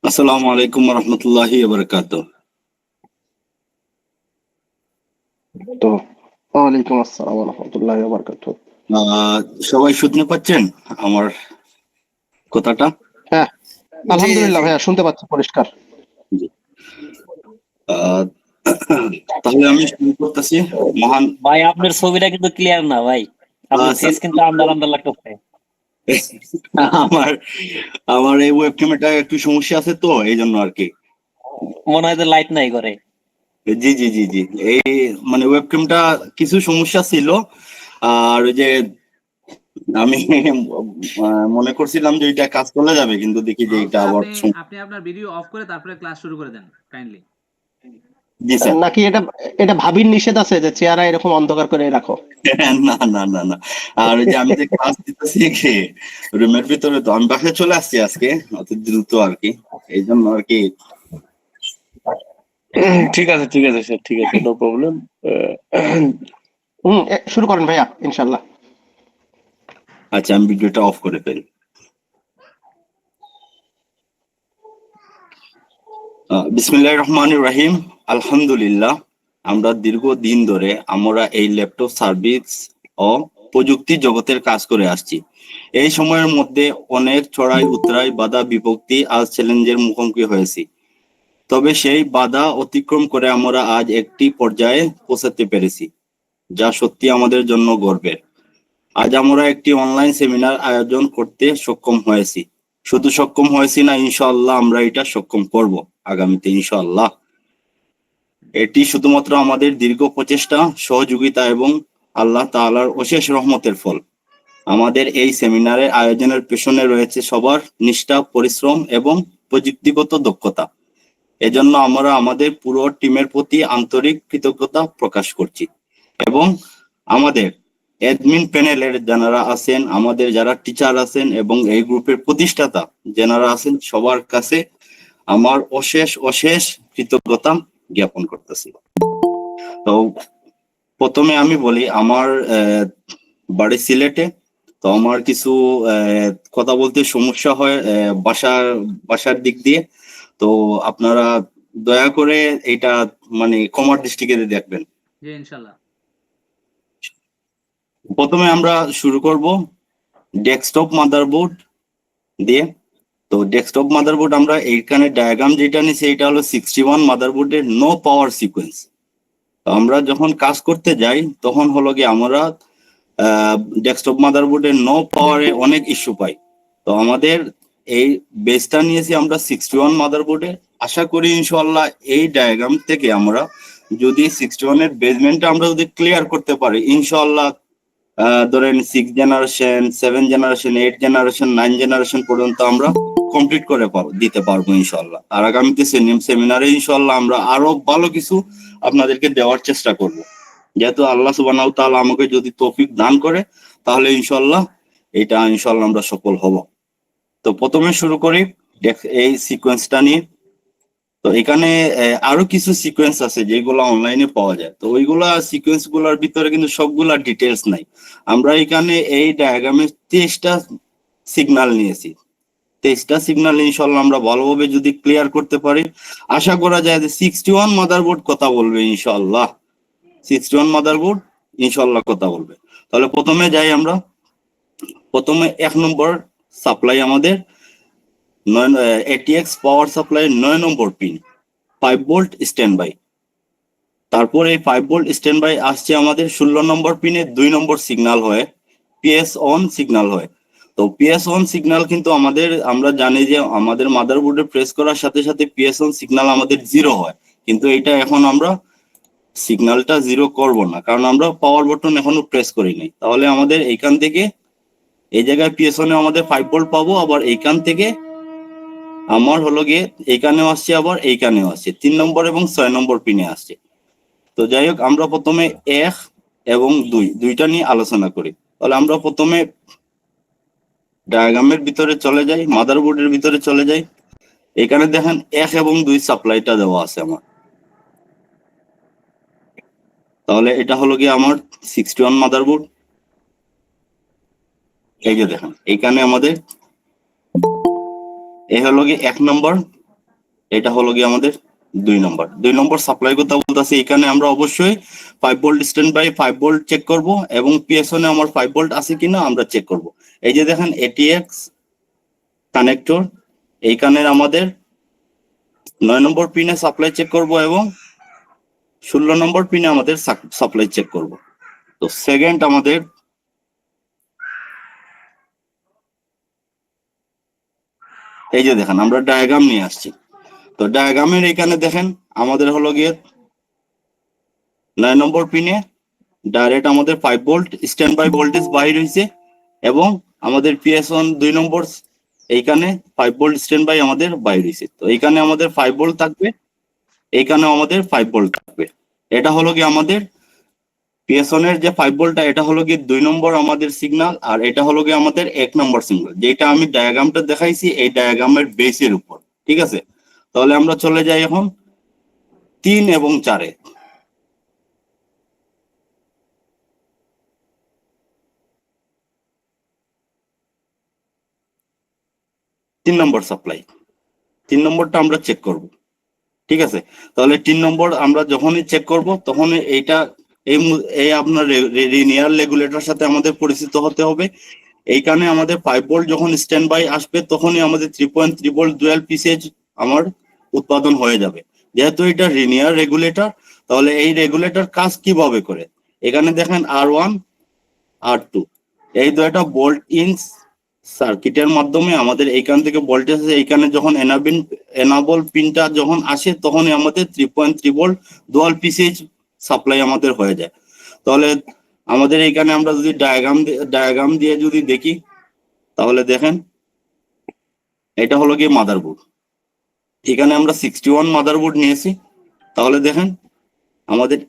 আসসালামু আলাইকুম রহমতুল্লাহি বারাকাতুহু। তো ওয়ালাইকুম আসসালাম ওয়া রাহমাতুল্লাহি ওয়া বারাকাতুহু। সবাই শুনতে পাচ্ছেন আমার কথাটা? হ্যাঁ, জি আলহামদুলিল্লাহ জি ভাইয়া শুনতে পাচ্ছি পরিষ্কার। জি। আহ, তাহলে আমি শুরু করতেছি। মহান ভাই আপনার ছবিটা কিন্তু ক্লিয়ার না ভাই, আপনার ফেস কিন্তু আন্দার আন্দার লাগতেছে। আমার আমার এই ওয়েব ক্যামেরাটা একটু সমস্যা আছে, তো এই জন্য আর কি। মনে হয় যে লাইট নাই করে। জি জি জি জি, এই মানে ওয়েব ক্যামটা কিছু সমস্যা ছিল। আর ওই যে আমি মনে করছিলাম যে এটা কাজ চলে যাবে, কিন্তু দেখি যে এটা আবার আপনি আপনার ভিডিও অফ করে তারপরে ক্লাস শুরু করে দেন কাইন্ডলি। জি স্যার। নাকি এটা এটা ভাবির নিষেধ আছে যে চেহারা এরকম অন্ধকার করে রাখো? না না না না, আর ওই যে আমি যে ক্লাস দিতেছি রুমের ভিতরে, তো আমি বাসায় চলে আসছি আজকে অত দ্রুত আর কি, এই জন্য আর কি। ঠিক আছে স্যার, ঠিক আছে, নো প্রবলেম। শুরু করেন ভাইয়া ইনশাআল্লাহ। আচ্ছা, আমি ভিডিওটা অফ করে ফেলি। বিসমিল্লাহির রহমানির রহিম। আলহামদুলিল্লাহ, আমরা দীর্ঘদিন ধরে আমরা এই ল্যাপটপ সার্ভিস ও প্রযুক্তি জগতের কাজ করে আসছি। এই সময়ের মধ্যে অনেক চড়াই উতরাই, বাধা বিপত্তি আর চ্যালেঞ্জের মুখোমুখি হয়েছি। তবে সেই বাধা অতিক্রম করে আমরা আজ একটি পর্যায়ে পৌঁছাতে পেরেছি, যা সত্যি আমাদের জন্য গর্বের। আজ আমরা একটি অনলাইন সেমিনার আয়োজন করতে সক্ষম হয়েছি। শুধু সক্ষম হয়েছি না, ইনশাআল্লাহ আমরা এটা সক্ষম করব আগামীতে ইনশাআল্লাহ। এটি শুধুমাত্র আমাদের দীর্ঘ প্রচেষ্টা, সহযোগিতা এবং আল্লাহ তাআলার অশেষ রহমতের ফল। আমাদের এই সেমিনারের আয়োজনের পেছনে রয়েছে সবার নিষ্ঠা, পরিশ্রম এবং প্রযুক্তিগত দক্ষতা। এজন্য আমরা আমাদের পুরো টিমের প্রতি আন্তরিক কৃতজ্ঞতা প্রকাশ করছি, এবং আমাদের অ্যাডমিন প্যানেলের যারা আছেন, আমাদের যারা টিচার আছেন এবং এই গ্রুপের প্রতিষ্ঠাতা যারা আছেন, সবার কাছে আমার অশেষ অশেষ কৃতজ্ঞতা জ্ঞাপন করতেছি। তো প্রথমে আমি বলি, আমার বাড়ি সিলেটে। তো আমার কিছু কথা বলতে সমস্যা হয় বাসার দিক দিয়ে। তো আপনারা দয়া করে এটা মানে ক্ষমার দৃষ্টিতে দেখবেন। জি ইনশাআল্লাহ। প্রথমে আমরা শুরু করব ডেস্কটপ মাদারবোর্ড দিয়ে। তো ডেস্কটপ মাদারবোর্ড আমরা এইখানে ডায়াগ্রাম যেটা নিছি, এটা হলো 61 মাদারবোর্ডের নো পাওয়ার সিকোয়েন্স। তো আমরা যখন কাজ করতে যাই তখন হলো কি আমরা ডেস্কটপ মাদারবোর্ডের নো পাওয়ারে অনেক ইস্যু পাই। তো আমাদের এই বেসটা নিয়েছি আমরা 61 মাদারবোর্ডে। আশা করি ইনশাআল্লাহ এই ডায়াগ্রাম থেকে আমরা যদি 61 এর বেসমেন্টটা আমরা যদি ক্লিয়ার করতে পারি, ইনশাআল্লাহ ধরেন 6 জেনারেশন, 7 জেনারেশন, 8 জেনারেশন, 9 জেনারেশন পর্যন্ত আমরা কমপ্লিট করে দিতে পারবো ইনশাআল্লাহ। আর আগামীতে সেমিনারে ইনশাআল্লাহ আমরা আরো ভালো কিছু আপনাদেরকে দেওয়ার চেষ্টা করব। যেহেতু আল্লাহ সুবহানাহু ওয়া তাআলা আমাকে যদি তৌফিক দান করে, তাহলে ইনশাআল্লাহ আমরা সফল হব। তো প্রথমে শুরু করি এই সিকোয়েন্সটা নিয়ে। তো এখানে আরো কিছু সিকোয়েন্স আছে যেগুলো অনলাইনে পাওয়া যায়। তো ওইগুলা সিকোয়েন্স গুলার ভিতরে কিন্তু সবগুলা ডিটেলস নাই। আমরা এখানে এই ডায়াগ্রামে 23টা সিগন্যাল নিয়েছি। 23টা সিগন্যাল ইনশাল্লাহ আমরা ভালোভাবে যদি ক্লিয়ার করতে পারি, আশা করা যায় যে 61 মাদারবোর্ড কথা বলবে ইনশাল্লাহ। 61 মাদারবোর্ড ইনশাল্লাহ কথা বলবে। তাহলে প্রথমে যাই আমরা। প্রথমে 1 নম্বর সাপ্লাই আমাদের ATX পাওয়ার সাপ্লাই 9 নম্বর পিন, 5 ভোল্ট স্ট্যান্ড বাই। তারপর এই 5 ভোল্ট স্ট্যান্ড বাই আসছে আমাদের 16 নম্বর পিনে 2 নম্বর সিগন্যাল হয়ে PS অন সিগন্যাল হয়। তো PS অন সিগন্যাল কিন্তু আমরা জানি যে আমাদের মাদারবোর্ডে প্রেস করার সাথে সাথে PS অন সিগন্যাল আমাদের 0 হয়। কিন্তু এটা এখন আমরা সিগন্যালটা 0 করব না, কারণ আমরা পাওয়ার বাটন এখনো প্রেস করি নাই। তাহলে আমাদের এইখান থেকে এই জায়গায় PS অনে আমাদের 5 ভোল্ট পাবো, আবার এইখান থেকে আমার হলো গিয়ে এইখানেও আসছে, আবার এইখানেও আসছে, 3 নম্বর এবং 6 নম্বর পিনে আসছে। তো যাই হোক, আমরা প্রথমে 1 এবং 2 দুইটা নিয়ে আলোচনা করি। তাহলে আমরা প্রথমে ডায়াগ্রামের ভিতরে চলে যাই, মাদারবোর্ডের ভিতরে চলে যাই। এখানে দেখেন 1 এবং 2 সাপ্লাইটা দেওয়া আছে আমার। তাহলে এটা হলো গিয়ে আমার 61 মাদারবোর্ড। এই যে দেখেন এইখানে আমাদের এই হলো গিয়ে 1 নম্বর, এটা হলো গিয়ে আমাদের 2 নম্বর সাপ্লাই কথা বলতেছি। এখানে আমরা অবশ্যই 5 volt standby 5 volt check করব এবং পিএসওনে আমার 5 ভোল্ট আছে কিনা আমরা চেক করব। এই যে দেখেন এটিএক্স কানেক্টর, এইখানে আমাদের 9 নম্বর পিনে সাপ্লাই চেক করব এবং 16 নম্বর পিনে আমাদের সাপ্লাই চেক করব। তো সেকেন্ড আমাদের এই যে দেখেন আমরা ডায়াগ্রাম নিয়ে আসছি। তো ডায়াগ্রামের এখানে দেখেন আমাদের হলো গিয়ে 9 নম্বর পিনে ডাইরেক্ট আমাদের 5 ভোল্ট স্ট্যান্ড বাই ভোল্টেজ বাইর হয়েছে এবং আমাদের পিএস1 2 নম্বর এইখানে 5 ভোল্ট স্ট্যান্ড বাই আমাদের বাইর হয়েছে। তো এইখানে আমাদের 5 ভোল্ট থাকবে, এইখানেও আমাদের 5 ভোল্ট থাকবে। এটা হলো কি আমাদের পিএস1 এর যে 5 ভোল্টটা এটা হলো কি 2 নম্বর আমাদের সিগন্যাল, আর এটা হলো কি আমাদের 1 নম্বর সিগন্যাল, যেটা আমি ডায়াগ্রামটা দেখাইছি এই ডায়াগ্রামের বেসের উপর। ঠিক আছে, তাহলে আমরা চলে যাই এখন 3 এবং 4-এ। 3 নম্বর সাপ্লাই, 3 নম্বরটা আমরা চেক করব। ঠিক আছে, তাহলে 3 নম্বর আমরা যখনই চেক করব তখন এইটা এই আপনার লিনিয়ার রেগুলেটর সাথে আমাদের পরিচিত হতে হবে। এইখানে আমাদের 5 ভোল্ট যখন স্ট্যান্ড বাই আসবে তখনই আমাদের 3.3 ভোল্ট ডুয়াল পিসেজ আমার উৎপাদন হয়ে যাবে। যেহেতু এটা লিনিয়ার রেগুলেটর, তাহলে এই রেগুলেটর কাজ কিভাবে করে, এখানে দেখেন R1 R2 এই দুটো ভোল্ট ইন সার্কিটের মাধ্যমে আমাদের এইখান থেকে ভোল্টেজ এইখানে যখন এনাবল পিনটা যখন আসে তখনই আমাদের 3.3 ভোল্ট ডুয়াল পিসেজ সাপ্লাই আমাদের হয়ে যায়। তাহলে আমাদের এইখানে আমরা যদি ডায়াগ্রাম দিয়ে যদি দেখি তাহলে দেখেন এটা হলো কি মাদারবোর্ড, এখানে আমরা 61 মাদারবোর্ড নিয়েছি। তাহলে দেখেন আমাদের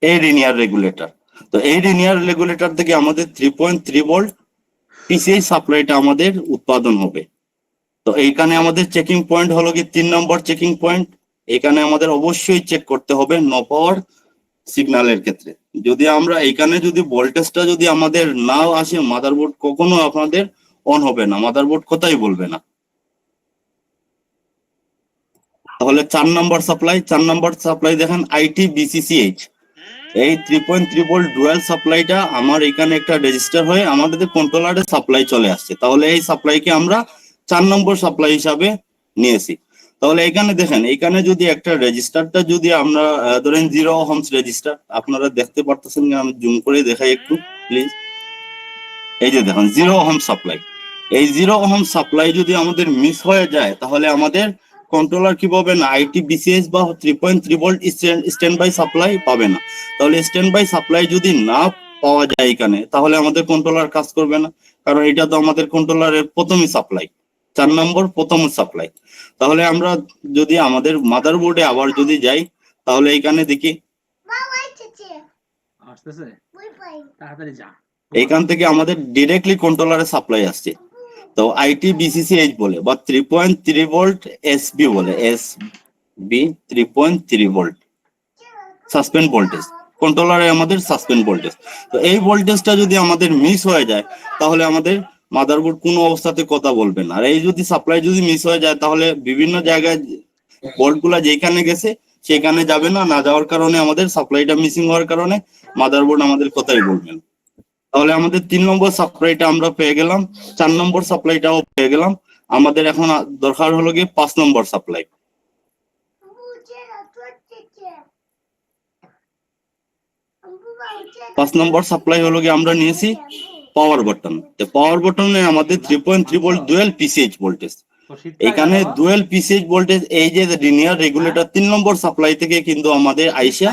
এই লিনিয়ার রেগুলেটর, তো এই লিনিয়ার রেগুলেটর থেকে আমাদের 3.3 ভোল্ট পিসিআই সাপ্লাইটা আমাদের উৎপাদন হবে। তো এইখানে আমাদের চেকিং পয়েন্ট হলো কি 3 নম্বর চেকিং পয়েন্ট। এখানে আমাদের অবশ্যই চেক করতে হবে নো পাওয়ার সিগন্যালের ক্ষেত্রে। যদি আমরা এখানে যদি ভোল্টেজটা যদি আমাদের নাও আসে মাদারবোর্ড কখনো আপনাদের অন হবে না, মাদারবোর্ড কোথায় বলবে না। তাহলে 4 নম্বর সাপ্লাই দেখেন আইটি বিসিসিএইচ, এই 3.3 ভোল্ট ডুয়াল সাপ্লাইটা আমার এখানে একটা রেজিস্টার হয়ে আমাদের কন্ট্রোলারে সাপ্লাই চলে আসছে। তাহলে এই সাপ্লাইকে আমরা 4 নম্বর সাপ্লাই হিসাবে নিয়েছি। তাহলে এখানে দেখেন এখানে যদি একটা রেজিস্টারটা যদি আমরা ধরেন 0 ওহমস রেজিস্টার, আপনারা দেখতে পারতেছেন, আমি জুম করে দেখাই একটু প্লিজ। এই যে দেখেন 0 ওহম সাপ্লাই, এই 0 ওহম সাপ্লাই যদি আমাদের মিস হয়ে যায় তাহলে আমাদের কন্ট্রোলার কি পাবে না, আইটি বিসিএস বা 3.3 ভোল্ট স্ট্যান্ড বাই সাপ্লাই পাবে না। তাহলে স্ট্যান্ড বাই সাপ্লাই যদি না পাওয়া যায় এখানে তাহলে আমাদের কন্ট্রোলার কাজ করবে না, কারণ এটা তো আমাদের কন্ট্রোলারের প্রথমই সাপ্লাই, 4 নম্বর প্রথম সাপ্লাই। তাহলে আমরা যদি আমাদের মাদারবোর্ডে আবার যদি যাই তাহলে এখানে দেখি আসতেছে, তাড়াতাড়ি যা। এইখান থেকে আমাদের ডিরেক্টলি কন্ট্রোলারে সাপ্লাই আসছে। তো আইটি বিসিসিএইচ বলে বা 3.3 ভোল্ট এসবি বলে, এসবি 3.3 ভোল্ট সাসপেন্ড ভোল্টেজ, কন্ট্রোলারে আমাদের সাসপেন্ড ভোল্টেজ। তো এই ভোল্টেজটা যদি আমাদের মিস হয়ে যায় তাহলে আমাদের মাদারবোর্ড কোনো অবস্থাতে কথা বলবে না। আর এই যদি সাপ্লাই যদি মিস হয়ে যায় তাহলে বিভিন্ন জায়গায় ভোল্টগুলা যেখানে গেছে সেখানে যাবে না, না যাওয়ার কারণে আমাদের সাপ্লাইটা মিসিং হওয়ার কারণে মাদারবোর্ড আমাদের কথাই বলবে না। তাহলে আমাদের 3 নম্বর সাপ্লাইটা আমরা পেয়ে গেলাম, 4 নম্বর সাপ্লাইটাও পেয়ে গেলাম। আমাদের এখন দরকার হলো গিয়ে 5 নম্বর সাপ্লাই। 5 নম্বর সাপ্লাই হলো গিয়ে আমরা নিয়েছি পাওয়ার বাটন। তো পাওয়ার বাটনে আমাদের 3.3 ভোল্ট ডুয়াল পিসিএইচ ভোল্টেজ, এখানে ডুয়াল পিসিএইচ ভোল্টেজ এই যে লিনিয়ার রেগুলেটর 3 নম্বর সাপ্লাই থেকে কিন্তু আমাদের আইসা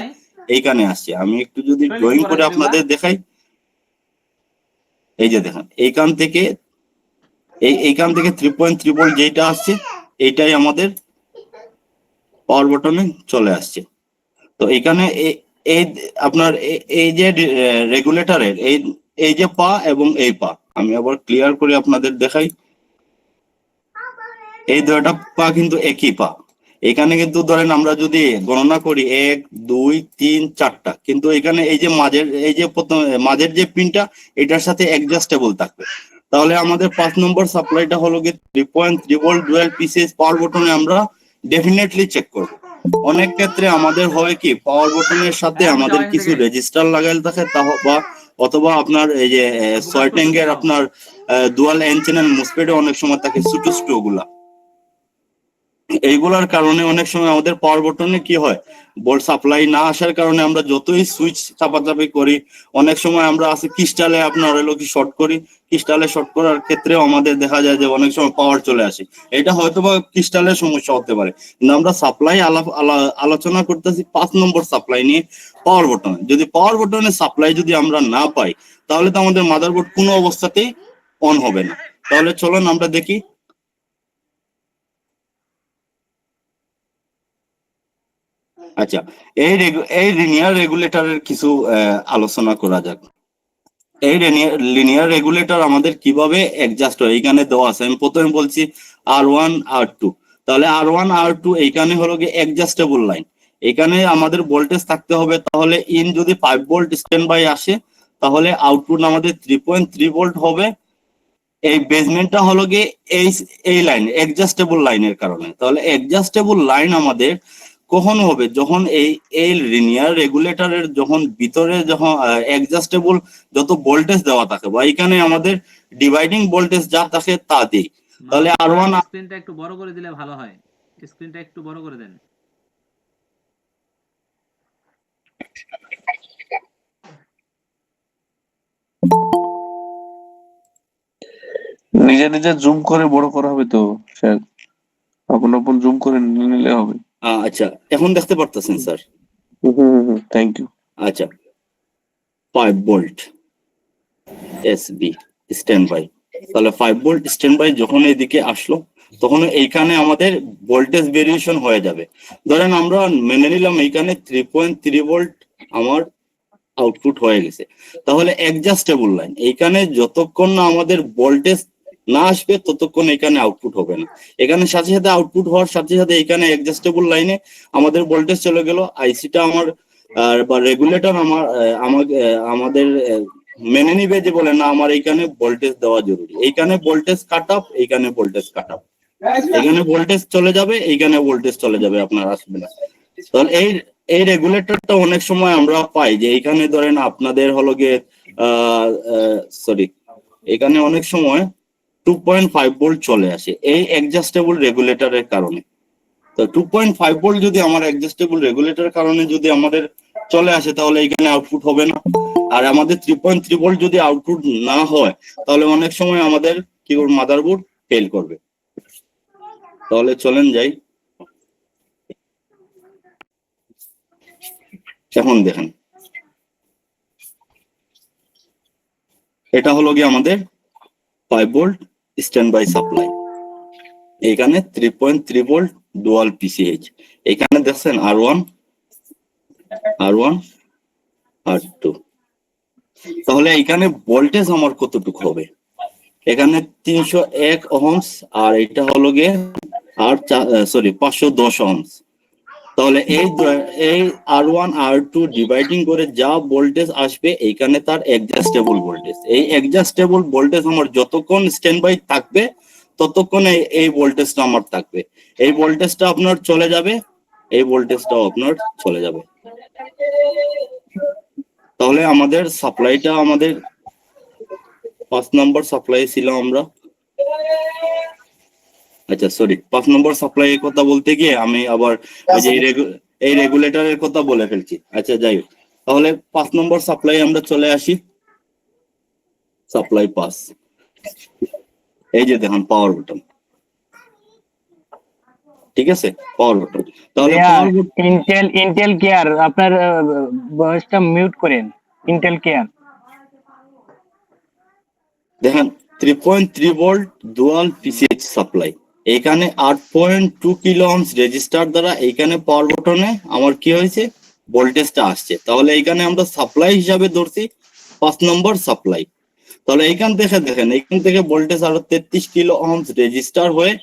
এইখানে আসছে। আমি একটু যদি ড্রয়িং করে আপনাদের দেখাই, এই যে দেখেন এইখান থেকে 3.3 ভোল্ট যেটা আসছে এইটাই আমাদের পাওয়ার বাটনে চলে আসছে। তো এখানে এই আপনার এই যে রেগুলেটরের এই যে পা এবং এই পা, আমি আবার ক্লিয়ার করে আপনাদের দেখাই, এই দুটো পা কিন্তু একই পা। এখানে কিন্তু ধরেন আমরা যদি গণনা করি 1 2 3 4টা, কিন্তু এখানে এই যে মাঝের যে পিনটা এটার সাথে অ্যাডজাস্টেবল থাকবে। তাহলে আমাদের 5 নম্বর সাপ্লাইটা হলো কি 3.3 ভোল্ট ডুয়াল পিসিএস পাওয়ার বটনে আমরা ডেফিনেটলি চেক করব। অনেক ক্ষেত্রে আমাদের হয় কি পাওয়ার বটনের সাথে আমাদের কিছু রেজিস্টার লাগাইল থাকে বা অথবা আপনার এই যে 6 ট্যাঙ্কের আপনার ডুয়াল এন চ্যানেল মোসফেটে অনেক সময় থাকে ছোট ছোট গুলা। এইগুলার কারণে অনেক সময় আমাদের পাওয়ার বটনে কি হয়, ভোল্ট সাপ্লাই না আসার কারণে আমরা যতই সুইচ চাপাচাপি করি, অনেক সময় আমরা আছে ক্রিস্টালে আপনার হলো কি শর্ট করি, ক্রিস্টালে শর্ট করার ক্ষেত্রেও আমাদের দেখা যায় যে অনেক সময় পাওয়ার চলে আসে। এটা হয়তো বা ক্রিস্টালের সমস্যা হতে পারে, কিন্তু আমরা সাপ্লাই আলোচনা করতেছি 5 নম্বর সাপ্লাই নিয়ে পাওয়ার বটনে। যদি পাওয়ার বটনে সাপ্লাই যদি আমরা না পাই, তাহলে তো আমাদের মাদারবোর্ড কোনো অবস্থাতেই অন হবে না। তাহলে চলুন আমরা দেখি। আচ্ছা, এই লিনিয়ার রেগুলেটরের কিছু আলোচনা করা যাক। এই লিনিয়ার রেগুলেটর আমাদের কিভাবে অ্যাডজাস্ট হয় এখানে দেওয়া আছে। আমি প্রথমে বলছি R1 R2। তাহলে R1 R2 এইখানে হলো গিয়ে অ্যাডজাস্টেবল লাইন। এখানে আমাদের ভোল্টেজ থাকতে হবে, তাহলে ইন যদি 5 ভোল্ট স্ট্যান্ড বাই আসে, তাহলে আউটপুট আমাদের 3.3 ভোল্ট হবে। এই বেসমেন্টটা হলো গিয়ে এই লাইন অ্যাডজাস্টেবল লাইনের কারণে। তাহলে অ্যাডজাস্টেবল লাইন আমাদের কখন হবে, যখন এই লিনিয়ার রেগুলেটরের যখন ভিতরে যখন অ্যাডজাস্টেবল যত ভোল্টেজ দেওয়া থাকে বা এখানে আমাদের ডিভাইডিং ভোল্টেজ যা থাকে তা দিই। তাহলে R1 স্ক্রিনটা একটু বড় করে দিলে ভালো হয়, স্ক্রিনটা একটু বড় করে দেন। নিজে নিজে জুম করে বড় করা হবে তো স্যার, আপন আপন জুম করে নিয়ে নিলে হবে। আচ্ছা, এখন দেখতে পারতেছেন স্যার? Thank you. আচ্ছা, 5 ভোল্ট এসবি স্ট্যান্ড বাই। তাহলে 5 ভোল্ট স্ট্যান্ড বাই যখন এদিকে আসলো, তখন এইখানে আমাদের ভোল্টেজ ভেরিয়েশন হয়ে যাবে। ধরেন আমরা মেনে নিলাম এইখানে 3.3 ভোল্ট আমার আউটপুট হয়ে গেছে। তাহলে অ্যাডজাস্টেবল লাইন এইখানে যতক্ষণ না আমাদের ভোল্টেজ না আসবে ততক্ষণ এখানে আউটপুট হবে না। এখানে সাথে সাথে আউটপুট হওয়ার সাথে সাথে এখানে অ্যাডজাস্টেবল লাইনে আমাদের ভোল্টেজ চলে গেল। আইসিটা আমার বা রেগুলেটর আমাদের মেনে নিবে যে বলে না আমার এইখানে ভোল্টেজ দেওয়া জরুরি। এইখানে ভোল্টেজ কাট অফ, এইখানে ভোল্টেজ কাট অফ, এখানে ভোল্টেজ চলে যাবে, এইখানে ভোল্টেজ চলে যাবে, আপনার আসবে না। তাহলে এই রেগুলেটরটা অনেক সময় আমরা পাই যে এইখানে ধরেন আপনাদের হলো গিয়ে সরি, এখানে অনেক সময় 2.5 ভোল্ট চলে আসে এই অ্যাডজাস্টেবল রেগুলেটরের কারণে। তো 2.5 ভোল্ট যদি আমার অ্যাডজাস্টেবল রেগুলেটরের কারণে যদি আমাদের চলে আসে, তাহলে এখানে আউটপুট হবে না। আর আমাদের 3.3 ভোল্ট যদি আউটপুট না হয়, তাহলে অনেক সময় আমাদের কি করবে, মাদারবোর্ড ফেল করবে। তাহলে চলেন যাই, এখন দেখেন এটা হলো গিয়ে আমাদের 5 ভোল্ট স্ট্যান্ড বাই সাপ্লাই। এখানে 3.3 ভোল্ট ডুয়াল পিসিএইচ। এখানে দেখছেন R1 R2। তাহলে এখানে ভোল্টেজ আমার কতটুকু হবে, এখানে 301 ওহমস আর এটা হলো গিয়ে 510 ওহমস। তাহলে এই R1 R2 ডিভাইডিং করে যা ভোল্টেজ আসবে এইখানে তার অ্যাডজাস্টেবল ভোল্টেজ। এই অ্যাডজাস্টেবল ভোল্টেজ আমার যতক্ষণ স্ট্যান্ড বাই থাকবে ততক্ষণ এই ভোল্টেজটা আমার থাকবে। এই ভোল্টেজটা আপনার চলে যাবে, এই ভোল্টেজটাও আপনার চলে যাবে। তাহলে আমাদের সাপ্লাইটা আমাদের 5 নম্বর সাপ্লাই ছিল আমরা। আচ্ছা সরি, 5 নম্বর সাপ্লাই এর কথা বলতে গিয়ে আমি আবার ওই যে এই রেগুলেটরের কথা বলে ফেলছি। আচ্ছা যাই হোক, তাহলে 5 নম্বর সাপ্লাই আমরা চলে আসি। সাপ্লাই পাস, এই যে দেখুন পাওয়ার বাটন, ঠিক আছে, পাওয়ার বাটন। তাহলে ইন্টেল কেয়ার আপনার ভয়েসটা মিউট করেন। ইন্টেল কেয়ার দেখেন 3.3 ভোল্ট ডুয়াল পিসিএইচ সাপ্লাই। এখানে 8.2 কিলো ওহমস রেজিস্টার দ্বারা এইখানে পাওয়ার বাটনে আমার কি হয়েছে, ভোল্টেজটা আসছে। তাহলে এইখানে আমরা সাপ্লাই হিসাবে ধরছি 5 নম্বর সাপ্লাই। তাহলে এইখান থেকে দেখেন, এইখান থেকে ভোল্টেজ আরো 33 কিলো ওহমস রেজিস্টার হয়ে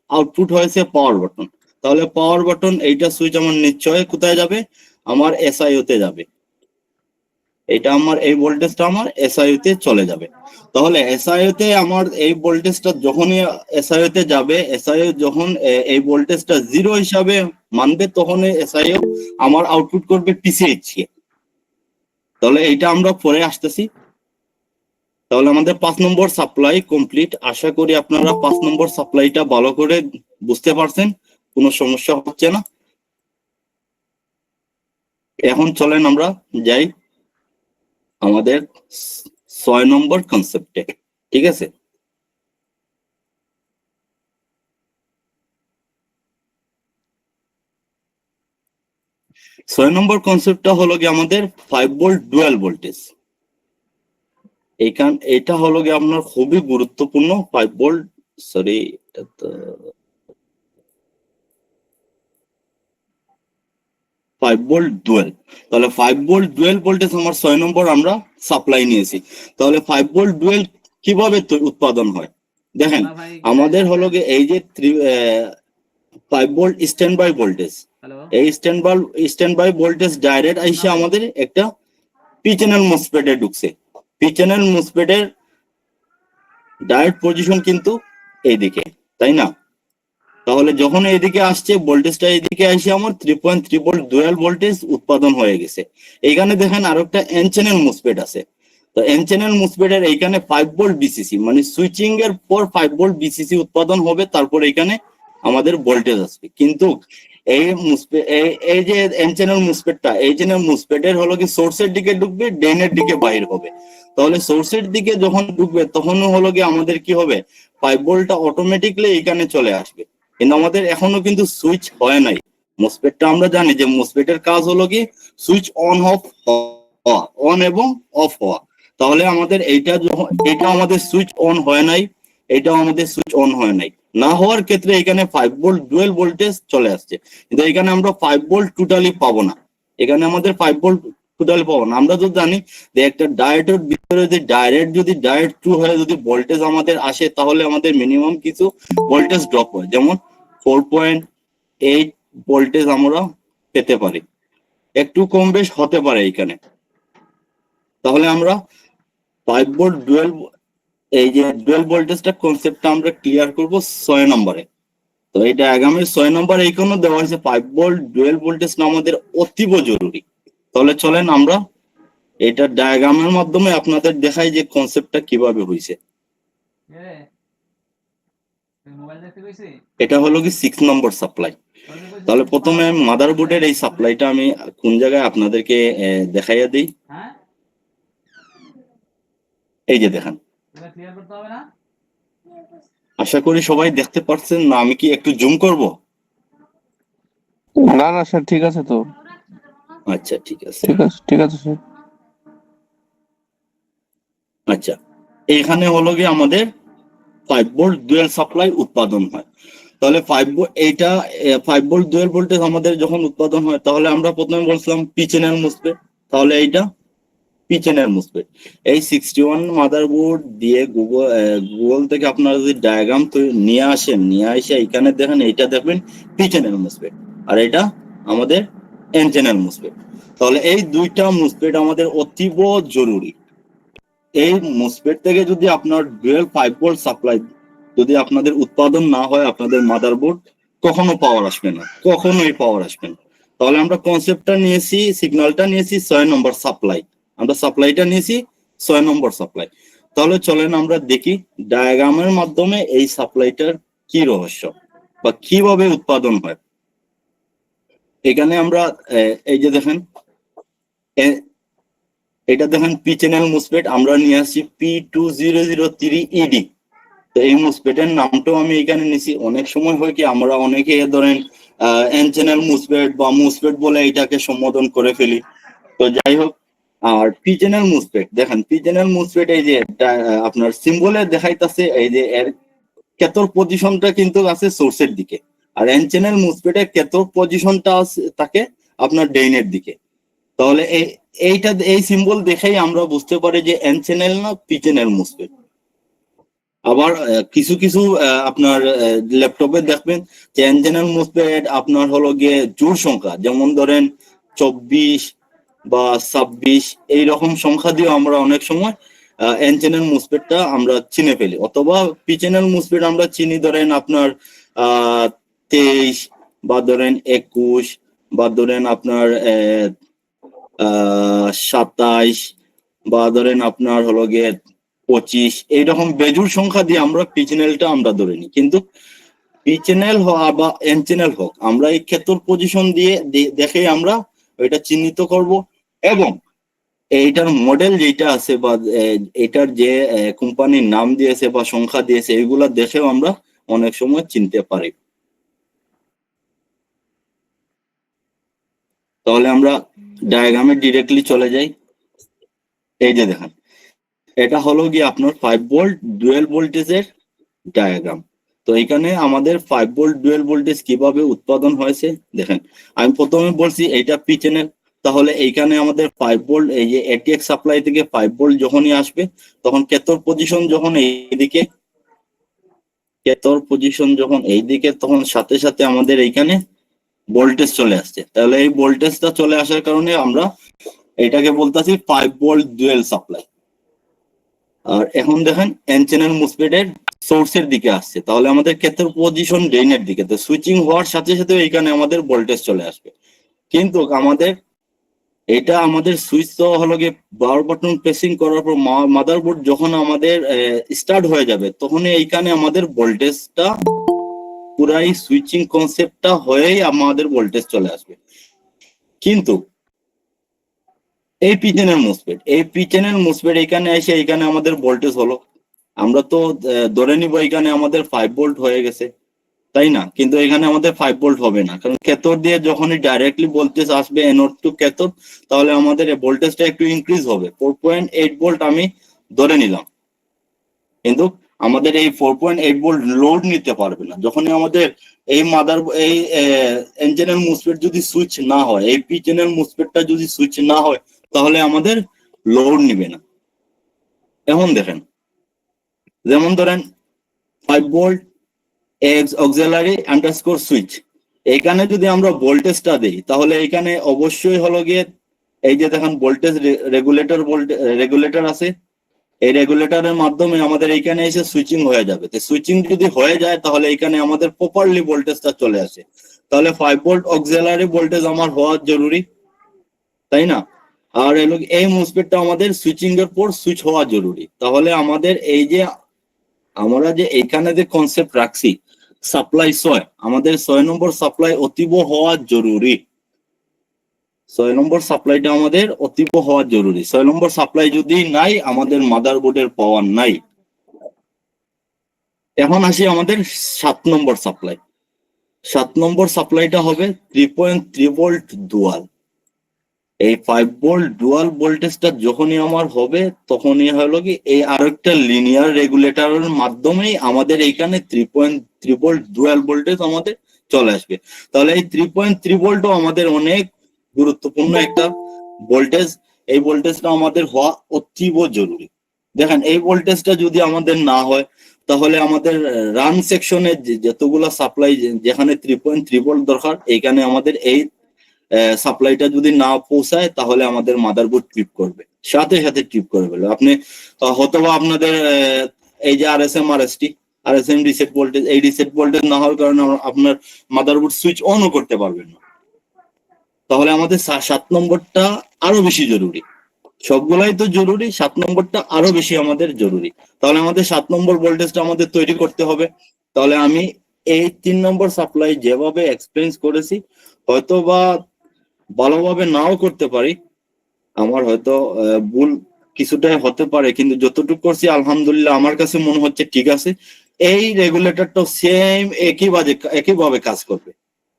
আউটপুট হয়েছে পাওয়ার বাটন। তাহলে পাওয়ার বাটন এইটা সুইচ আমার নিশ্চয় কোথায় যাবে, আমার এসআইও তে যাবে। এটা আমার এই ভোল্টেজটা আমার এসআইও তে চলে যাবে। তাহলে এসআইও তে আমার এই ভোল্টেজটা যখনই এসআইও তে যাবে, এসআইও যখন এই ভোল্টেজটা 0 হিসাবে মানবে, তখন এসআইও আমার আউটপুট করবে পিসিএইচ কে। তাহলে এইটা আমরা পরে আসতেছি। তাহলে আমাদের 5 নম্বর সাপ্লাই কমপ্লিট। আশা করি আপনারা 5 নম্বর সাপ্লাইটা ভালো করে বুঝতে পারছেন, কোনো সমস্যা হচ্ছে না। এখন চলেন আমরা যাই আমাদের 6 নম্বর কনসেপ্টে। ঠিক আছে, ছয় নম্বর কনসেপ্টটা হলো কি আমাদের 5 ভোল্ট ডুয়াল ভোল্টেজ। এটা হলো কি আপনার খুবই গুরুত্বপূর্ণ। 5 ভোল্ট, সরি, 5 ভোল্ট ডুয়াল। তাহলে 5 ভোল্ট ডুয়াল ভোল্টেজ আমার 6 নম্বর আমরা সাপ্লাই নিয়েছি। তাহলে 5 ভোল্ট ডুয়াল কিভাবে উৎপাদন হয় দেখেন, ভাই আমাদের হলো কি এই যে 5 volt standby voltage, hello, এই স্ট্যান্ড বাই ভোল্টেজ ডাইরেক্ট আইসে আমাদের একটা পি চ্যানেল মসফেটে ঢুকছে। পি চ্যানেল মসফেটের ডাইরেক্ট পজিশন কিন্তু এইদিকে, তাই না? তাহলে যখন এইদিকে আসছে ভোল্টেজটা, এইদিকে আসে আমার 3.3 ভোল্ট ডুয়াল ভোল্টেজ উৎপাদন হয়ে গেছে। এইখানে দেখেন আরো একটা এন চ্যানেল মসফেট আছে। তো এন চ্যানেল মসফেটের এইখানে 5 ভোল্ট বিসিসি, মানে সুইচিং এর পর 5 ভোল্ট বিসিসি উৎপাদন হবে, তারপর এখানে আমাদের ভোল্টেজ আসবে। কিন্তু এই যে এন চ্যানেল মসফেটটা, এই চ্যানেল মসফেটের হলো কি সোর্সের দিকে ঢুকবে, ড্রেনের দিকে বাইর হবে। তাহলে সোর্সের দিকে যখন ঢুকবে তখন হলো কি আমাদের কি হবে, 5 ভোল্টটা অটোমেটিকলি এখানে চলে আসবে। কিন্তু আমাদের এখনো কিন্তু সুইচ হয় নাই। মসফেটটা আমরা জানি যে মসফেটের কাজ হলো কি সুইচ অন অফ হওয়া, অন এবং অফ হওয়া। তাহলে আমাদের এটা আমাদের সুইচ অন হয় নাই, এটাও আমাদের সুইচ অন হয় নাই। না হওয়ার ক্ষেত্রে এখানে 5 ভোল্ট ডুয়াল ভোল্টেজ চলে আসছে, কিন্তু এখানে আমরা 5 ভোল্ট টোটালি পাবো না। এখানে আমাদের 5 ভোল্ট টোটালি পাবো না। আমরা তো জানি যে একটা ডায়োডের ভিতরে যদি ডায়োড 2 হয়ে যদি ভোল্টেজ আমাদের আসে, তাহলে আমাদের মিনিমাম কিছু ভোল্টেজ ড্রপ হয়, যেমন 4.8 ভোল্টেজ আমরা পেতে পারি, একটু কম বেশ হতে পারে এখানে। তাহলে আমরা 5 ভোল্ট ডুয়াল, এই যে ডুয়াল ভোল্টেজটা কনসেপ্টটা আমরা ক্লিয়ার করব 6 নম্বরে। তো এই ডায়াগ্রামের 6 নম্বর এইখানে দেওয়া হয়েছে 5 ভোল্ট ডুয়াল ভোল্টেজটা আমাদের অতীব জরুরি। তাহলে চলেন আমরা এটা ডায়াগ্রামের মাধ্যমে আপনাদের দেখাই যে কনসেপ্টটা কিভাবে হয়েছে। মোবাইল দেখতে কইছি, এটা হলো কি 6 নম্বর সাপ্লাই। তাহলে প্রথমে আমি মাদারবোর্ডের এই সাপ্লাইটা আমি কোন জায়গায় আপনাদেরকে দেখাইয়া দিই। হ্যাঁ, এই যে দেখেন, এটা ক্লিয়ার করতে হবে না? আশা করি সবাই দেখতে পাচ্ছেন না, আমি কি একটু জুম করব? না না স্যার, ঠিক আছে তো, আচ্ছা ঠিক আছে। ঠিক আছে স্যার। আচ্ছা, এখানে হলো কি আমাদের 5 ভোল্ট ডুয়াল সাপ্লাই উৎপাদন হয়। তাহলে 5 ভোল্ট ডুয়াল ভোল্টেজ আমাদের যখন উৎপাদন হয়, তাহলে আমরা প্রথমে বলছিলাম পি চ্যানেল মসফেট। তাহলে এইটা পি চ্যানেল মসফেট। এই 61 মাদারবোর্ড দিয়ে গুগল থেকে আপনারা যদি ডায়াগ্রাম নিয়ে এসে এখানে দেখেন, এইটা দেখবেন পি চ্যানেল মসফেট, আর এটা আমাদের এন চ্যানেল মসফেট। তাহলে এই দুইটা মসফেট আমাদের অতীব জরুরি। এই মসফেট থেকে যদি আপনার ডুয়াল 5 ভোল্ট সাপ্লাই যদি আপনাদের উৎপাদন না হয়, আপনাদের মাদারবোর্ড কখনো পাওয়ার আসবে না, কখনোই পাওয়ার আসবে না। তাহলে আমরা কনসেপ্টটা নিয়েছি, সিগন্যালটা নিয়েছি 6 নম্বর সাপ্লাই, আমরা সাপ্লাইটা নিয়েছি 6 নম্বর সাপ্লাই। তাহলে চলেন আমরা দেখি ডায়াগ্রামের মাধ্যমে এই সাপ্লাইটার কি রহস্য বা কিভাবে উৎপাদন হয়। এখানে আমরা এই যে দেখেন, এটা দেখেন পি চ্যানেল মসফেট, আমরা নিয়ে আসছি P2003ED। তো এই মসফেটের নামটাও আমি এখানে নিছি। অনেক সময় হয় কি আমরা অনেকে ধরেন এন চ্যানেল মসফেট বা মসফেট বলে এটাকে সম্বোধন করে ফেলি। তো যাই হোক, আর পি চ্যানেল মসফেট দেখেন, পি চ্যানেল মসফেট এই যে আপনার সিম্বলে দেখাইতেছে, এই যে এর ক্যাথোড পজিশনটা কিন্তু আছে সোর্সের দিকে, আর এন চ্যানেল মসফেটের ক্যাথোড পজিশনটা আছে থাকে আপনার ড্রেইনের দিকে। তাহলে এই সিম্বল দেখেই আমরা বুঝতে পারি যে এন চ্যানেল না পি চ্যানেল মসফেট। আবার কিছু কিছু আপনার ল্যাপটপে দেখবেন যে এনচেনেল মুসপেট আপনার হলো গিয়ে জোড় সংখ্যা, যেমন ধরেন 24 বা 26 এইরকম সংখ্যা দিয়ে আমরা অনেক সময় এন চ্যানেল মুসপেটটা আমরা চিনে ফেলি, অথবা পি চ্যানেল মুসপেট আমরা চিনি ধরেন আপনার 23 বা ধরেন 21 বা ধরেন আপনার 27 বা ধরেন আপনার হলো গিয়ে 25, এইরকম বেজুর সংখ্যা দিয়ে আমরা পি চ্যানেলটা আমরা ধরে নিই। কিন্তু পি চ্যানেল হোক বা এন চ্যানেল হোক, আমরা এই ক্ষেত্র পজিশন দিয়ে দেখে আমরা এটা চিহ্নিত করব, এবং এইটার মডেল যেটা আছে বা এটার যে কোম্পানির নাম দিয়েছে বা সংখ্যা দিয়েছে এইগুলা দেখেও আমরা অনেক সময় চিনতে পারি। তাহলে আমরা ডায়াগ্রামে ডিরেক্টলি চলে যাই। এই যে দেখেন, এটা হলো গিয়ে আপনার 5 ভোল্ট ডুয়েল ভোল্টেজের ডায়াগ্রাম। তো এখানে আমাদের 5 ভোল্ট ডুয়েল ভোল্টেজ কিভাবে উৎপাদন হয়েছে দেখেন। আমি প্রথমে বলছি এটা পি চ্যানেল, তাহলে এইখানে আমাদের 5 ভোল্ট, এই যে এটিএক্স সাপ্লাই থেকে 5 ভোল্ট যখনই আসবে তখন ক্যাথোড পজিশন যখন এইদিকে, ক্যাথোড পজিশন যখন এইদিকে, তখন সাথে সাথে আমাদের এইখানে ভোল্টেজ চলে আসছে। তাহলে এই ভোল্টেজটা চলে আসার কারণে আমরা এটাকে বলতেছি 5 ভোল্ট ডুয়েল সাপ্লাই। আর এখন দেখেন এন চ্যানেল মুসপেটের সোর্সের দিকে আসছে, তাহলে আমাদের ক্ষেত্রে পজিশন ড্রেনের দিকে, তো সুইচিং হওয়ার সাথে সাথে এখানে আমাদের ভোল্টেজ চলে আসবে। কিন্তু আমাদের এটা আমাদের সুইচ তো হলো গিয়ে 12 বাটন প্রেসিং করার পর মাদারবোর্ড যখন আমাদের স্টার্ট হয়ে যাবে তখন এইখানে আমাদের ভোল্টেজটা পুরাই সুইচিং কনসেপ্টটা হয়েই আমাদের ভোল্টেজ চলে আসবে। কিন্তু এই পি চ্যানেল মুসপেট, এই পি চ্যানেল মুসপেট এখানে এসে এখানে আমাদের ভোল্টেজ হলো, আমরা তো ধরে নিব এখানে আমাদের 5 ভোল্ট হয়ে গেছে, তাই না? কিন্তু এখানে আমাদের 5 ভোল্ট হবে না, কারণ ক্যাথোড দিয়ে যখনই ডাইরেক্টলি ভোল্টেজ আসবে অ্যানোড টু ক্যাথোড, তাহলে আমাদের ভোল্টেজটা একটু ইনক্রিজ হবে। 4.8 ভোল্ট আমি ধরে নিলাম, কিন্তু আমাদের এই 4.8 ভোল্ট লোড নিতে পারবে না। যখনই আমাদের এই এই এন চ্যানেল মুসপেট যদি সুইচ না হয়, এই পি চ্যানেল মুসপেটটা যদি সুইচ না হয়, তাহলে আমাদের লোড নিবে না। এখন দেখেন, যেমন ধরেন 5 volt x auxiliary underscore switch, এখানে যদি আমরা ভোল্টেজটা দিই তাহলে এখানে অবশ্যই হলো গিয়ে এই যে দেখেন ভোল্টেজ রেগুলেটর আছে, এই রেগুলেটরের মাধ্যমে আমাদের এইখানে এসে সুইচিং হয়ে যাবে। তো সুইচিং যদি হয়ে যায় তাহলে এখানে আমাদের প্রপারলি ভোল্টেজটা চলে আসে, তাহলে 5 ভোল্ট অক্সিলারি ভোল্টেজ আমার হওয়া জরুরি, তাই না? আর এই মুসপেটটা আমাদের সুইচিং এর পর সুইচ হওয়া জরুরি। তাহলে আমাদের এই যে আমরা যে এইখানে যে কনসেপ্ট রাখছি সাপ্লাই 6, আমাদের 6 নম্বর সাপ্লাই অতীব হওয়া জরুরি। 6 নম্বর সাপ্লাইটা আমাদের অতীব হওয়া জরুরি। 6 নম্বর সাপ্লাই যদি নাই, আমাদের মাদারবোর্ডের পাওয়ার নাই। এখন আসি আমাদের 7 নম্বর সাপ্লাই। 7 নম্বর সাপ্লাইটা হবে 3.3 ভোল্ট ডুয়াল। এই 5 ভোল্ট ডুয়াল ভোল্টেজটা যখনই আমার হবে তখনই হলো কি এই আরেকটা লিনিয়ার রেগুলেটরের মাধ্যমেই আমাদের এইখানে 3.3 ভোল্ট ডুয়াল ভোল্টেজ আমাদের চলে আসবে। তাহলে এই 3.3 ভোল্টও আমাদের অনেক গুরুত্বপূর্ণ একটা ভোল্টেজ। এই ভোল্টেজটা আমাদের হওয়া অতীব জরুরি। দেখেন, এই ভোল্টেজটা যদি আমাদের না হয় তাহলে আমাদের রান সেকশনে যতগুলো সাপ্লাই, যেখানে 3.3 ভোল্ট দরকার, এইখানে আমাদের এই সাপ্লাইটা যদি না পৌঁছায় তাহলে আমাদের মাদারবোর্ড ট্রিপ করবে, সাথে সাথে ট্রিপ করে ফেলবে। আপনি হয়তোবা আপনাদের এই যে আরএসএম রিসেট ভোল্টেজ, এই রিসেট ভোল্টেজ না হওয়ার কারণে আপনার মাদারবোর্ড সুইচ অনও করতে পারবেন না। তাহলে আমাদের 7 নম্বরটা আরো বেশি জরুরি। সবগুলাই তো জরুরি, 7 নম্বরটা আরো বেশি আমাদের জরুরি। তাহলে আমাদের 7 নম্বর ভোল্টেজটা আমাদের তৈরি করতে হবে। তাহলে আমি এই 3 নম্বর সাপ্লাই যেভাবে এক্সপ্লেইন করেছি হয়তো বা ভালোভাবে নাও করতে পারি, আমার হয়তো ভুল কিছুটাই হতে পারে, কিন্তু যতটুকু করছি আলহামদুলিল্লাহ আমার কাছে মনে হচ্ছে ঠিক আছে। এই রেগুলেটরটা সেম একইভাবে কাজ করবে।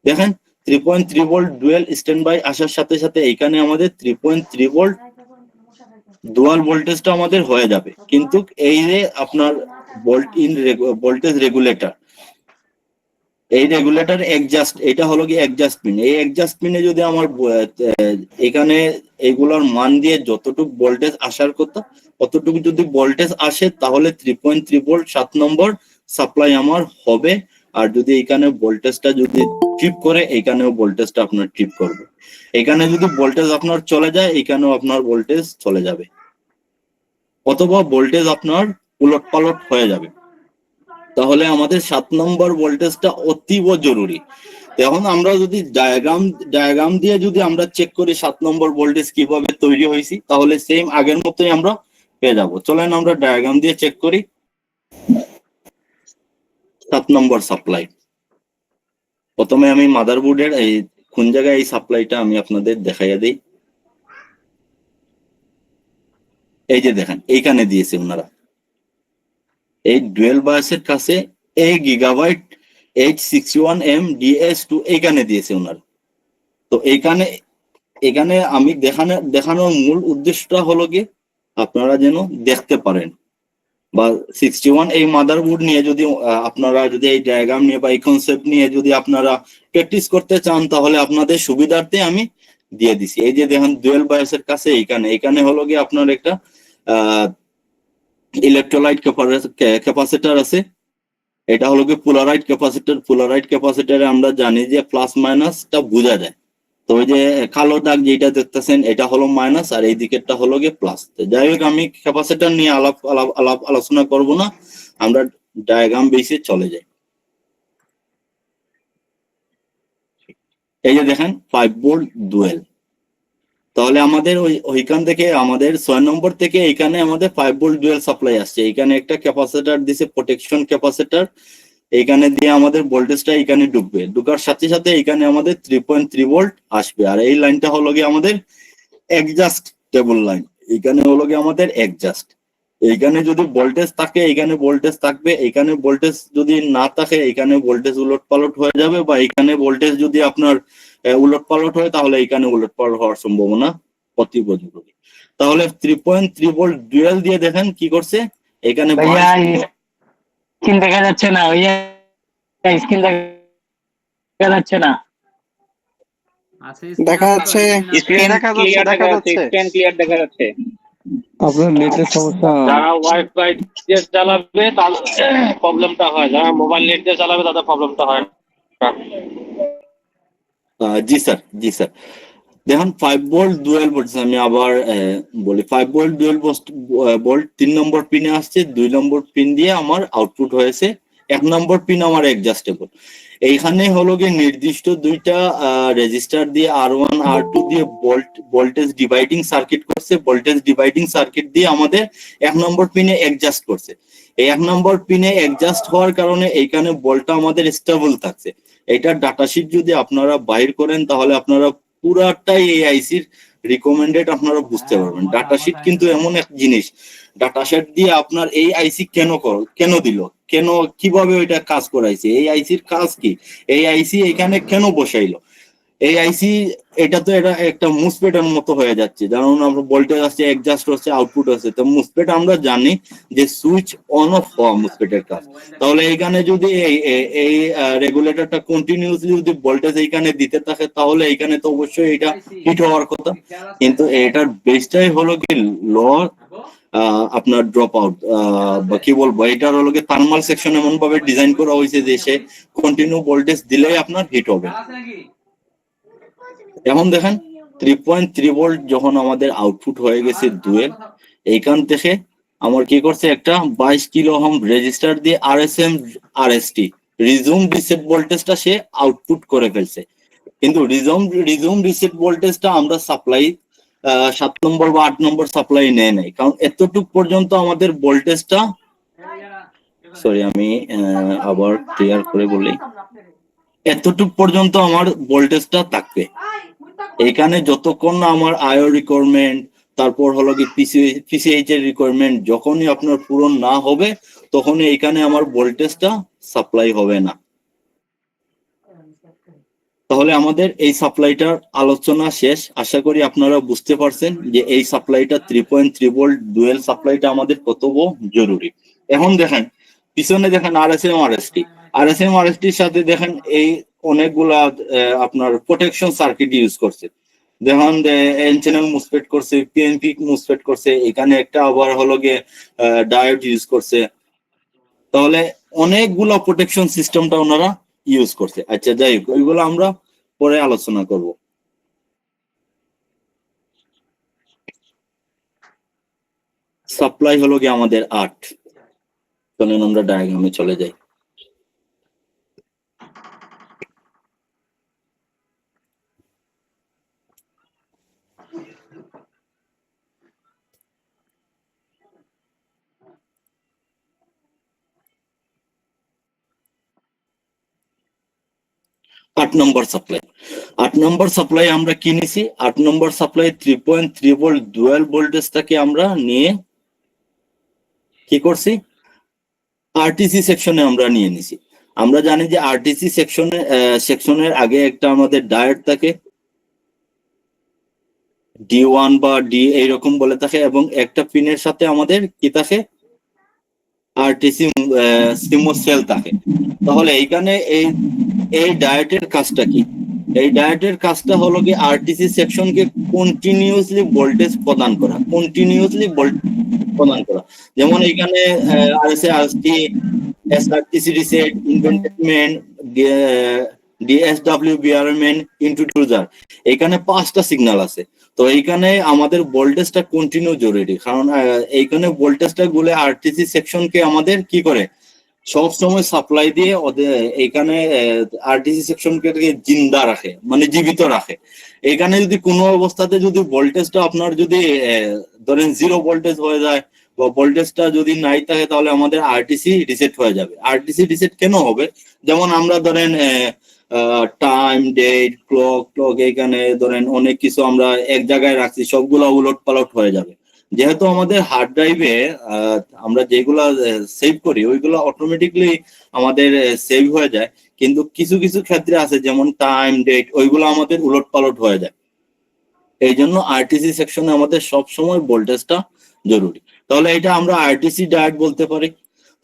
দেখেন, 3.3 ভোল্ট ডুয়েল স্ট্যান্ড বাই আসার সাথে সাথে এখানে আমাদের 3.3 ভোল্ট ডুয়াল ভোল্টেজটা আমাদের হয়ে যাবে। কিন্তু এই যে আপনার ভোল্টেজ রেগুলেটর, এই রেগুলেটর অ্যাডজাস্ট, এটা হলো কি অ্যাডজাস্ট পিন। এই অ্যাডজাস্ট পিনে যদি আমার এখানে এগুলোর মান দিয়ে যতটুকু ভোল্টেজ আসার কথা অতটুকু যদি ভোল্টেজ আসে তাহলে 3.3 ভোল্ট 7 নম্বর সাপ্লাই আমার হবে। আর যদি এখানে ভোল্টেজটা যদি ট্রিপ করে এখানেও ভোল্টেজটা আপনার ট্রিপ করবে। এখানে যদি ভোল্টেজ আপনার চলে যায় এখানেও আপনার ভোল্টেজ চলে যাবে, অথবা ভোল্টেজ আপনার উলটপালট হয়ে যাবে। তাহলে আমাদের 7 নম্বর ভোল্টেজটা অতীব জরুরি। এখন আমরা যদি ডায়াগ্রাম দিয়ে যদি আমরা চেক করি 7 নম্বর ভোল্টেজ কিভাবে তৈরি হয়েছে, তাহলে সেম আগের মতোই আমরা পেয়ে যাব। চলেন আমরা ডায়াগ্রাম দিয়ে চেক করি 7 নম্বর সাপ্লাই। প্রথমে আমি মাদারবোর্ডের এই কোন জায়গায় এই সাপ্লাইটা আমি আপনাদের দেখাইয়া দিই। এই যে দেখেন এইখানে দিয়েছে ওনারা, এই ডুয়েল বায়াসের কাছে এই গিগাবাইট 861M DS2 এইখানে দিয়েছে ওনারা। তো এখানে আমি দেখানোর মূল উদ্দেশ্যটা হলো কি আপনারা যেন দেখতে পারেন, বা 61 এই মাদারবোর্ড নিয়ে যদি আপনারা যদি এই ডায়াগ্রাম নিয়ে বা এই কনসেপ্ট নিয়ে যদি আপনারা প্র্যাকটিস করতে চান তাহলে আপনাদের সুবিধার্থে আমি দিয়ে দিছি। এই যে দেখেন ডুয়েল বায়াসের কাছে এখানে হলো কি আপনার একটা ইলেকট্রোলাইট ক্যাপাসিটর আছে। এটা হলো কি পোলারাইট ক্যাপাসিটরে আমরা জানি যে প্লাস মাইনাসটা বোঝা যায়। তো ওই যে কালো দাগ যেটা দেখতেছেন এটা হলো মাইনাস আর এই দিকেরটা হলো গিয়ে প্লাস। যাই হোক আমি ক্যাপাসিটর নিয়ে আলোচনা করব না, আমরা ডায়াগ্রাম বেসে চলে যাই। এই যে দেখেন 5 ভোল্ট ডুয়েল, তাহলে আমাদের ওইখান থেকে আমাদের 6 নম্বর থেকে এখানে আমাদের 5 ভোল্ট ডুয়েল সাপ্লাই আসছে। এখানে একটা ক্যাপাসিটর দিছে, প্রোটেকশন ক্যাপাসিটর, এইখানে দিয়ে আমাদের ভোল্টেজটা এখানে ঢুকবে, ঢুকার সাথে সাথে এখানে আমাদের 3.3 ভোল্ট আসবে। আর এই লাইনটা হলো গিয়ে আমাদের অ্যাডজাস্ট টেবল লাইন, এখানে হলো গিয়ে আমাদের অ্যাডজাস্ট। এইখানে যদি ভোল্টেজ থাকে এখানে ভোল্টেজ থাকবে, এখানে ভোল্টেজ যদি না থাকে এখানে ভোল্টেজ উলটপালট হয়ে যাবে, বা এখানে ভোল্টেজ যদি আপনার উলটপালট হয় তাহলে এখানে উলটপালট হওয়ার সম্ভাবনা অতীব জরুরি। তাহলে 3.3 ভোল্ট ডুয়েল দিয়ে দেখেন কি করছে এখানে। স্ক্রিন দেখা যাচ্ছে না, স্ক্রিন দেখা যাচ্ছে না। আছে দেখা যাচ্ছে, স্ক্রিন দেখা যাচ্ছে, ক্লিয়ার দেখা যাচ্ছে। স্ক্রিন ক্লিয়ার দেখা যাচ্ছে। আপনার নেটের সমস্যা। যারা ওয়াইফাই দিয়ে চালাবে তাদের প্রবলেমটা হয়, যারা মোবাইল নেট দিয়ে চালাবে তাদের প্রবলেমটা হয় না। জি স্যার দেখুন 5 ভোল্ট ডুয়েল বলছে, আমি আবার বলি 5 ভোল্ট ডুয়েল ভোল্ট 3 নম্বর পিনে আসছে, 2 নম্বর পিন দিয়ে আমার আউটপুট হয়েছে, 1 নম্বর পিন আমার অ্যাডজাস্টেবল। এইখানে হলো গিয়ে নির্দিষ্ট দুইটা রেজিস্টার দিয়ে R1 R2 দিয়ে ভোল্টেজ ডিভাইডিং সার্কিট করছে, ভোল্টেজ ডিভাইডিং সার্কিট দিয়ে আমাদের 1 নম্বর পিনে অ্যাডজাস্ট করছে। এই 1 নম্বর পিনে অ্যাডজাস্ট হওয়ার কারণে এইখানে ভোল্টটা আমাদের স্টেবল থাকছে। এটার ডাটাশিট যদি আপনারা বাইর করেন তাহলে আপনারা পুরাটাই এই আইসির রিকমেন্ডেড আপনারা বুঝতে পারবেন। ডাটাশিট কিন্তু এমন এক জিনিস, ডাটাশিট দিয়ে আপনার এই আইসি কেন দিল, কিভাবে ওইটা কাজ করাইছে, এই আইসির কাজ কি, এই আইসি এখানে কেন বসাইলো, এই আইসি এটা তো এটা একটা মুসপেটের মতো হয়ে যাচ্ছে। যেমন আমরা ভোল্টেজ আছে, অ্যাডজাস্ট হচ্ছে, আউটপুট আছে। তো মুসপেট আমরা জানি যে সুইচ অন অফ হওয়া মুসপেটের কাজ। তাহলে এখানে যদি এই রেগুলেটরটা কন্টিনিউসলি যদি ভোল্টেজ এইখানে দিতে থাকে তাহলে এখানে তো অবশ্যই এটা হিট হওয়ার কথা, কিন্তু এটার বেসটাই হলো কি লো আপনার ড্রপ আউট, বা কি বলবো, এটার হলো কি থার্মাল সেকশন এমন ভাবে ডিজাইন করা হয়েছে যে সে কন্টিনিউ ভোল্টেজ দিলেই আপনার হিট হবে। এখন দেখেন 3.3 ভোল্ট যখন আমাদের আউটপুট হয়ে গেছে ডুয়েল, এইখান থেকে আমার কি করছে একটা 22 কিলো ওহম রেজিস্টার দিয়ে RSM RST রিজুম রিসেট ভোল্টেজটা সে আউটপুট করে ফেলছে। কিন্তু রিজুম রিসেট ভোল্টেজটা আমরা সাপ্লাই 7 নম্বর বা 8 নম্বর সাপ্লাই নেয় নাই, কারণ এতটুক পর্যন্ত আমাদের ভোল্টেজটা, সরি আমি আবার ক্লিয়ার করে বলি, এতটুক পর্যন্ত আমার ভোল্টেজটা থাকবে। এখানে যতক্ষণ না আমার আয়ো রিকোয়ারমেন্ট, তারপর হলো কি পিসিএইচ এর রিকোয়ারমেন্ট যখনই আপনার পূরণ না হবে তখনই এখানে আমার ভোল্টেজটা সাপ্লাই হবে না। তাহলে আমাদের এই সাপ্লাইটার আলোচনা শেষ। আশা করি আপনারা বুঝতে পারছেন যে এই সাপ্লাইটা 3.3 ভোল্ট ডুয়েল সাপ্লাইটা আমাদের কত জরুরি। এখন দেখেন পিছনে দেখেন RSM RST। আরএসএম আরএসটির সাথে দেখেন এই অনেকগুলা আপনার প্রোটেকশন সার্কিট ইউজ করছে। দেখুন এন চ্যানেল মুসফেট করছে, পিএনপি মুসফেট করছে, এখানে একটা আবার হলো গিয়ে ডায়োড ইউজ করছে। তাহলে অনেকগুলো প্রোটেকশন সিস্টেমটা ওনারা ইউজ করছে। আচ্ছা যাই হোক, ওইগুলো আমরা পরে আলোচনা করব। সাপ্লাই হলো গিয়ে আমাদের 8। চলেন আমরা ডায়াগ্রামে চলে যাই। আট নম্বর সাপ্লাই আমরা কিনেছি। 8 নম্বর সাপ্লাই 3.3 ভোল্ট ডুয়াল ভোল্টেজটাকে আমরা নিয়ে কি করছি, আরটিসি সেকশনে আমরা নিয়ে নিছি। আমরা জানি যে আরটিসি সেকশনের আগে একটা আমাদের ডায়োড থাকে, D1 বা ডি এইরকম বলে থাকে, এবং একটা পিনের সাথে আমাদের কি থাকে, আরটিসি সিমোস সেল থাকে। তাহলে এইখানে এই ডায়োডের কাজটা কি? এই ডায়োডের কাজটা হলো কি আরটিসি সেকশনকে কন্টিনিউয়াসলি ভোল্টেজ প্রদান করা, যেমন এখানে আরএসএ আরএসটি, এসআরটিসি রিসেট, ইনভেন্টমেন্ট, ডিএসডব্লিউ বিআরএমএন, ইন্ট্রোডিউসার, এখানে 5টা সিগন্যাল আছে। তো এইখানে আমাদের ভোল্টেজটা কন্টিনিউ জরুরি, কারণ এইখানে ভোল্টেজটা গুলো আরটিসি সেকশনকে আমাদের কি করে, সব সময় সাপ্লাই দিয়ে ওদের এখানে আরটিসি সেকশনকে জিন্দা রাখে, মানে জীবিত রাখে। এখানে যদি কোনো অবস্থাতে যদি ভোল্টেজটা আপনার যদি ধরেন 0 ভোল্টেজ হয়ে যায় বা ভোল্টেজটা যদি নাই থাকে, তাহলে আমাদের আরটিসি রিসেট হয়ে যাবে। আরটিসি রিসেট কেন হবে? যেমন আমরা ধরেন টাইম, ডেট, ক্লক এখানে ধরেন অনেক কিছু আমরা এক জায়গায় রাখছি, সবগুলা উলট পালট হয়ে যাবে। যেহেতু আমাদের হার্ড ড্রাইভে আমরা যেগুলা সেভ করি ওইগুলো অটোমেটিকলি আমাদের সেভ হয়ে যায়, কিন্তু কিছু কিছু ক্ষেত্রে আছে যেমন টাইম, ডেট, ওইগুলো আমাদের উলট পালট হয়ে যায়। এই জন্য আরটিসি সেকশনে আমাদের সব সময় ভোল্টেজটা জরুরি। তাহলে এটা আমরা আরটিসি ডায়োড বলতে পারি।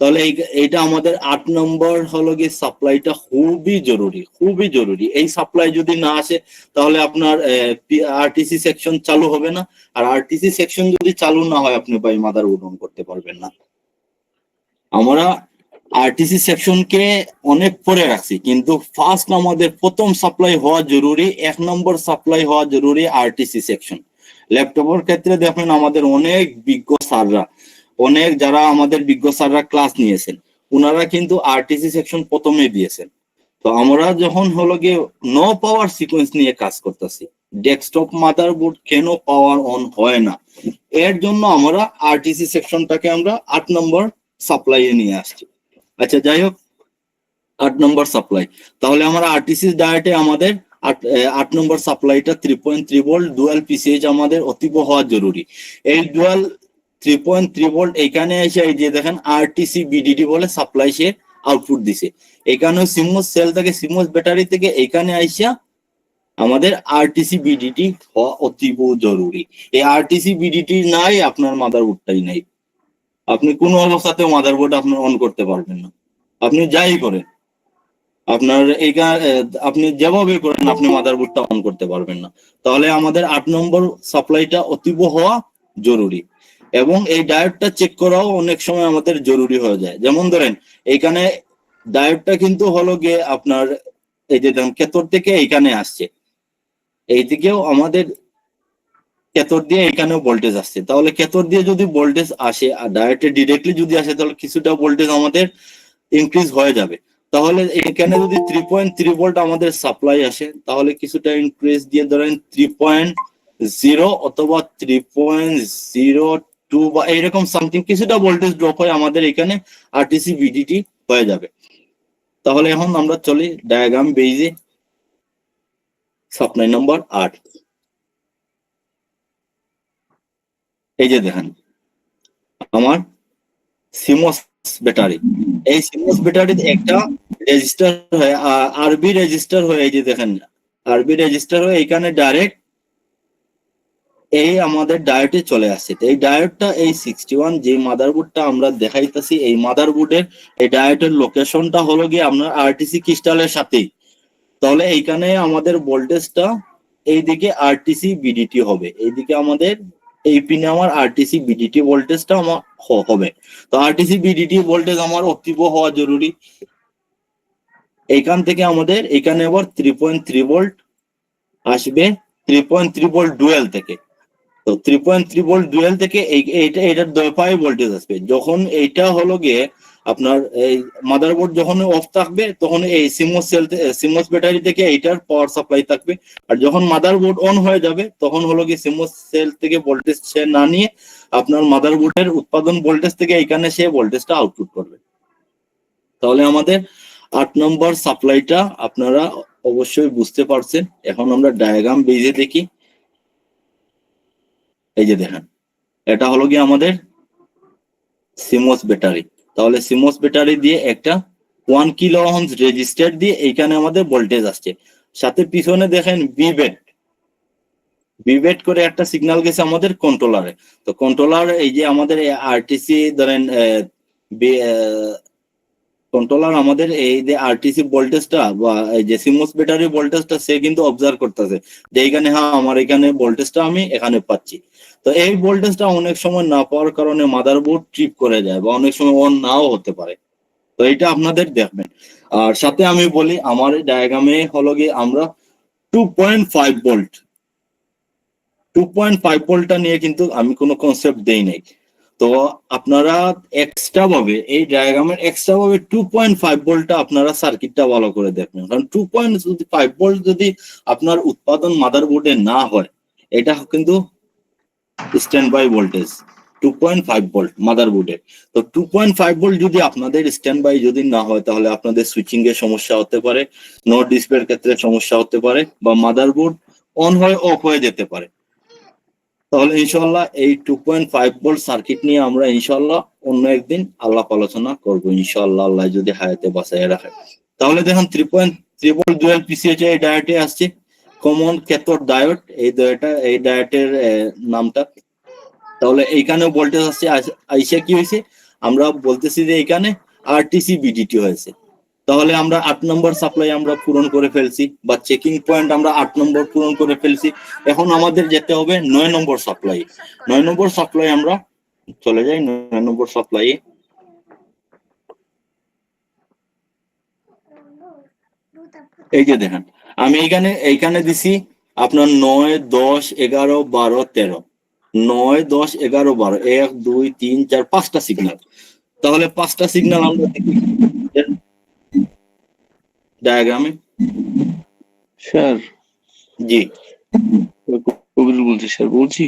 তাহলে এইটা আমাদের 8 নম্বর হলো গিয়ে সাপ্লাইটা খুবই জরুরি। এই সাপ্লাই যদি না আসে তাহলে আপনার আরটিসি সেকশন চালু হবে না, আর আরটিসি সেকশন যদি চালু না হয় আপনি বাই মাদারবোর্ড অন করতে পারবেন না। আমরা আরটিসি সেকশনকে অনেক পরে রাখছি, কিন্তু ফার্স্ট আমাদের প্রথম সাপ্লাই হওয়া জরুরি, 1 নম্বর সাপ্লাই হওয়া জরুরি আরটিসি সেকশন। ল্যাপটপের ক্ষেত্রে দেখেন আমাদের অনেক বিজ্ঞ স্যাররা, যারা আমাদের বিজ্ঞ স্যাররা ক্লাস নিয়েছেন, ওনারা কিন্তু আরটিসি সেকশন প্রথমে দিয়েছেন। তো আমরা যখন হলো গিয়ে নো পাওয়ার সিকোয়েন্স নিয়ে কাজ করতেছি, ডেস্কটপ মাদারবোর্ড কেন পাওয়ার অন হয় না, এর জন্য আমরা আরটিসি সেকশনটাকে আমরা 8 নম্বর সাপ্লাইয়ে নিয়ে আসছি। আচ্ছা যাই হোক, 8 নম্বর সাপ্লাই, তাহলে আমরা আরটিসি ডায়োডে আমাদের 8 নম্বর সাপ্লাইটা 3.3 ভোল্ট ডুয়াল পিসিএইচ আমাদের অতীব হওয়া জরুরি। এই ডুয়াল 3.3 ভোল্ট এখানে এসে এই যে দেখেন আরটিসি বিডিডি বলে সাপ্লাই সে আউটপুট দিছে। এখানেও সিমোস সেল থেকে, সিমোস ব্যাটারি থেকে এখানে আইসা আমাদের আরটিসি বিডিটি হওয়া অতীব জরুরি। এই আরটিসি বিডিটি নাই, আপনার মাদারবোর্ডটাই নাই। আপনি কোনো অবস্থাতেও মাদারবোর্ড আপনার অন করতে পারবেন না, আপনি যাই করেন, আপনার আপনি যেভাবে করেন আপনি মাদারবোর্ডটা অন করতে পারবেন না। তাহলে আমাদের 8 নম্বর সাপ্লাইটা অতীব হওয়া জরুরি, এবং এই ডায়োডটা চেক করাও অনেক সময় আমাদের জরুরি হয়ে যায়। যেমন ধরেন এখানে ডায়োডটা কিন্তু হলো গিয়ে আপনার এই যে দেখেন কেতর থেকে এখানে আসছে, এই দিকেও আমাদের কেতর দিয়ে এখানেও ভোল্টেজ আসছে। তাহলে কেতর দিয়ে যদি ভোল্টেজ আসে আর ডায়োডে ডিরেক্টলি যদি আসে, তাহলে কিছুটা ভোল্টেজ আমাদের ইনক্রিজ হয়ে যাবে। তাহলে এখানে যদি 3.3 ভোল্ট আমাদের সাপ্লাই আসে, তাহলে কিছুটা ইনক্রিজ দিয়ে ধরেন 3.0 অথবা 3.02 বা এইরকম সামথিং কিছুটা ভোল্টেজ ড্রপ হয় আমাদের এখানে আরটিসি ভিডিটি হয়ে যাবে। তাহলে এখন আমরা চলি ডায়াগ্রাম বেইজে। সাপ্লাই নাম্বার 8, এই যে দেখেন আমার সিমোস ব্যাটারি, এই সিমোস ব্যাটারিতে একটা রেজিস্টার হয়, আরবি রেজিস্টার হয়ে, এই যে দেখেন আরবি রেজিস্টার হয়ে এখানে ডাইরেক্ট এই আমাদের ডায়োডে চলে আসছে। তো এই ডায়োডটা এই 61 যে মাদারবোর্ডটা আমরা দেখাইতেছি, এই মাদারবোর্ডের এই ডায়োডের লোকেশনটা হলো গিয়ে আপনার আরটিসি ক্রিস্টালের সাথেই। তাহলে এইখানে আমাদের ভোল্টেজটা এইদিকে আরটিসি বিডিটি হবে, এইদিকে আমাদের এই পিনে আমার আরটিসি বিডিটি ভোল্টেজটা আমার হবে। তো আরটিসি বিডিটি ভোল্টেজ আমার অ্যাক্টিভ হওয়া জরুরি। এইখান থেকে আমাদের এখানে আবার 3.3 ভোল্ট আসবে, 3.3 ভোল্ট ডুয়েল থেকে। তো 3.3 ভোল্ট ডুয়েল থেকে এটার 2 ভোল্টেজ আসবে। যখন এইটা হলো গিয়ে আপনার এই মাদারবোর্ড যখন অফ থাকবে তখন এই সিমোস ব্যাটারি থেকে এইটার পাওয়ার সাপ্লাই থাকবে। আর যখন মাদারবোর্ড অন হয়ে যাবে তখন হলো গিয়ে সিমোস সেল থেকে ভোল্টেজ সে না নিয়ে আপনার মাদারবোর্ডের উৎপাদন ভোল্টেজ থেকে এখানে সে ভোল্টেজটা আউটপুট করবে। তাহলে আমাদের 8 নম্বর সাপ্লাইটা আপনারা অবশ্যই বুঝতে পারছেন। এখন আমরা ডায়াগ্রাম বেজে দেখি। এই যে দেখেন, এটা হলো গিয়ে আমাদের সিমোস ব্যাটারি। তাহলে সিমোস ব্যাটারি দিয়ে একটা 1 কিলো ওহমস রেজিস্টার দিয়ে এইখানে আমাদের ভোল্টেজ আসছে। সাথে পিছনে দেখেন বিবেট করে একটা সিগন্যাল গেছে আমাদের কন্ট্রোলারে। তো কন্ট্রোলার এই যে আমাদের আরটিসি ধরেন কন্ট্রোলার আমাদের এই যে আরটিসি ভোল্টেজটা বা এই যে সিমোস ব্যাটারি ভোল্টেজটা সে কিন্তু অবজার্ভ করতেছে যে এইখানে হ্যাঁ আমার এখানে ভোল্টেজটা আমি এখানে পাচ্ছি। তো এই ভোল্টেজটা অনেক সময় না পাওয়ার কারণে মাদারবোর্ড ট্রিপ করে যায় বা অনেক সময় অন নাও হতে পারে। তো এটা আপনাদের দেখবেন। আর সাথে আমি বলি আমার ডায়াগ্রামে হলো গিয়ে আমরা 2.5 ভোল্ট 2.5 ভোল্টটা নিয়ে কিন্তু আমি কোনো কনসেপ্ট দেই নাই। তো আপনারা এক্সট্রা ভাবে এই ডায়াগ্রামের এক্সট্রা ভাবে 2.5 ভোল্টটা আপনারা সার্কিটটা ভালো করে দেখবেন। কারণ 2.5 ভোল্ট যদি আপনার উৎপাদন মাদারবোর্ডে না হয়, এটা কিন্তু স্ট্যান্ড বাই ভোল্টেজ 2.5 ভোল্ট মাদারবোর্ডে। তো 2.5 ভোল্ট যদি আপনাদের স্ট্যান্ড বাই যদি না হয় তাহলে আপনাদের সুইচিং এর সমস্যা হতে পারে, নোট ডিসপ্লের ক্ষেত্রে সমস্যা হতে পারে, বা মাদারবোর্ড অন হয়ে অফ হয়ে যেতে পারে। তাহলে ইনশাল্লাহ এই 2.5 ভোল্ট সার্কিট নিয়ে আমরা ইনশাল্লাহ অন্য একদিন আলাপ আলোচনা করবো ইনশাল্লাহ, আল্লাহ যদি হায়াতে বাঁচায় রাখে। তাহলে দেখুন 3.3 ভোল্ট ডুয়াল পিসিএইচ এই ডায়োডে আসছে, কমন ক্যাথোড ডায়োড এই ডায়োডের নামটা। তাহলে এইখানে ভোল্টেজ আসছে, আইসা কি হয়েছে আমরা বলতেছি যে এখানে আরটিসি বিডিটি হয়েছে। তাহলে আমরা 8 নম্বর সাপ্লাই আমরা পূরণ করে ফেলছি, বা চেকিং পয়েন্ট আমরা 8 নম্বর পূরণ করে ফেলছি। এখন আমাদের যেতে হবে 9 নম্বর সাপ্লাই। 9 নম্বর সাপ্লাই আমরা চলে যাই 9 নম্বর সাপ্লাই। এই যে দেখেন আমি এইখানে দিছি আপনার 9, 10, 11, 12, 13। 9, 10, 11, 12 1, 2, 3, 4 5টা সিগন্যাল। তাহলে 5টা সিগন্যাল আমরা দেখি ডায়াগ্রামে। স্যার জি কবির বলছি স্যার, বলছি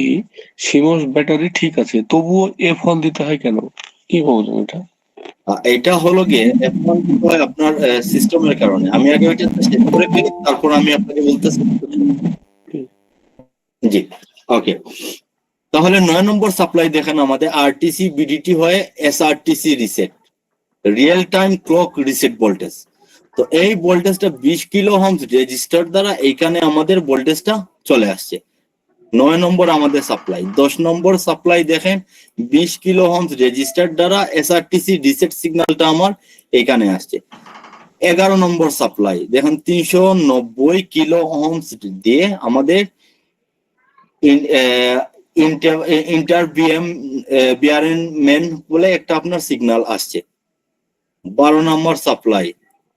সিমস ব্যাটারি ঠিক আছে, তবুও F1 দিতে হয় কেন? কি বলছেন এটা? এটা হলো গিয়ে এখন আপনার সিস্টেমের কারণে। আমি আগে ওইটা শেষ করে ফেলি, তারপর আমি আপনাকে বলতেছি। জি ওকে। তাহলে 9 নম্বর সাপ্লাই দেখেন আমাদের আরটিসি বিডিটি হয়ে SRTC reset, real time clock reset voltage. তো এই ভোল্টেজটা 20 কিলো ওহমস রেজিস্টার দ্বারা এইখানে আমাদের ভোল্টেজটা চলে আসছে। 9 নম্বর আমাদের সাপ্লাই। 10 নম্বর সাপ্লাই দেখেন 20 কিলো ওহমস রেজিস্টার দ্বারা এসআরটিসি রিসেট সিগন্যালটা আমার এখানে আসছে। 11 নম্বর সাপ্লাই দেখেন 390 কিলো ওহমস দিয়ে আমাদের ইন্টার বিআরএন মেন বলে একটা আপনার সিগন্যাল আসছে। 12 নম্বর সাপ্লাই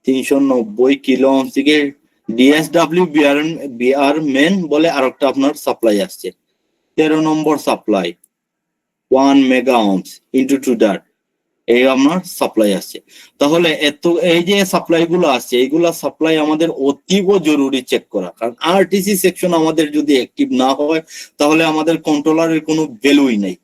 390 কিলো ওহমস থেকে ডিএসডব্লিউ বিআর মেন বলে আরেকটা আপনার সাপ্লাই আসছে। 13 number supply 1 mega ohms into 2 ডার্ট এই আপনার সাপ্লাই আসছে। তাহলে এই যে সাপ্লাই গুলো আসছে এইগুলা সাপ্লাই আমাদের অতীব জরুরি চেক করা, কারণ আরটিসি সেকশন আমাদের যদি অ্যাক্টিভ না হয় তাহলে আমাদের কন্ট্রোলারের কোনো ভ্যালুই নেই।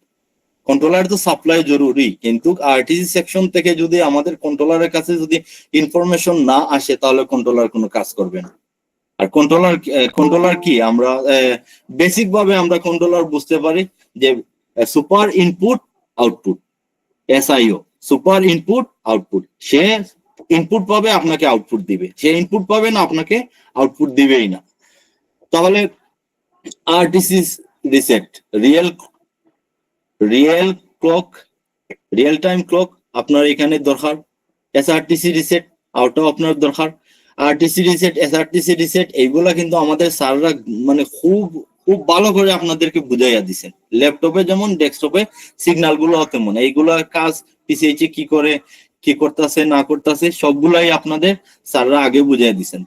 কন্ট্রোলার তো সাপ্লাই জরুরি, কিন্তু আরটিসি সেকশন থেকে যদি আমাদের কন্ট্রোলারের কাছে যদি ইনফরমেশন না আসে তাহলে কন্ট্রোলার কোনো কাজ করবে না। আর কন্ট্রোলার কি আমরা বেসিক ভাবে আমরা কন্ট্রোলার বুঝতে পারি যে super input output, এসআইও super input output. সে ইনপুট পাবে আপনাকে আউটপুট দিবে, সে ইনপুট পাবে না আপনাকে আউটপুট দিবেই না। তাহলে RTC reset, real clock, real time clock আপনার এখানে দরকার। এসআরটিসি রিসেট ওটাও আপনার দরকার। আরটিসি রিসেট, এসআরটিসি রিসেট এইগুলা কিন্তু আমাদের স্যাররা মানে খুব খুব ভালো করে আপনাদেরকে বুঝাইয়া দিচ্ছেন। ল্যাপটপে যেমন ডেস্কটপে সিগন্যাল গুলো তেমন এইগুলার কাজ পিসিএইচে কি করে, কি করতেছে না করতেছে সবগুলাই আপনাদের স্যাররা আগে বুঝাই দিচ্ছেন।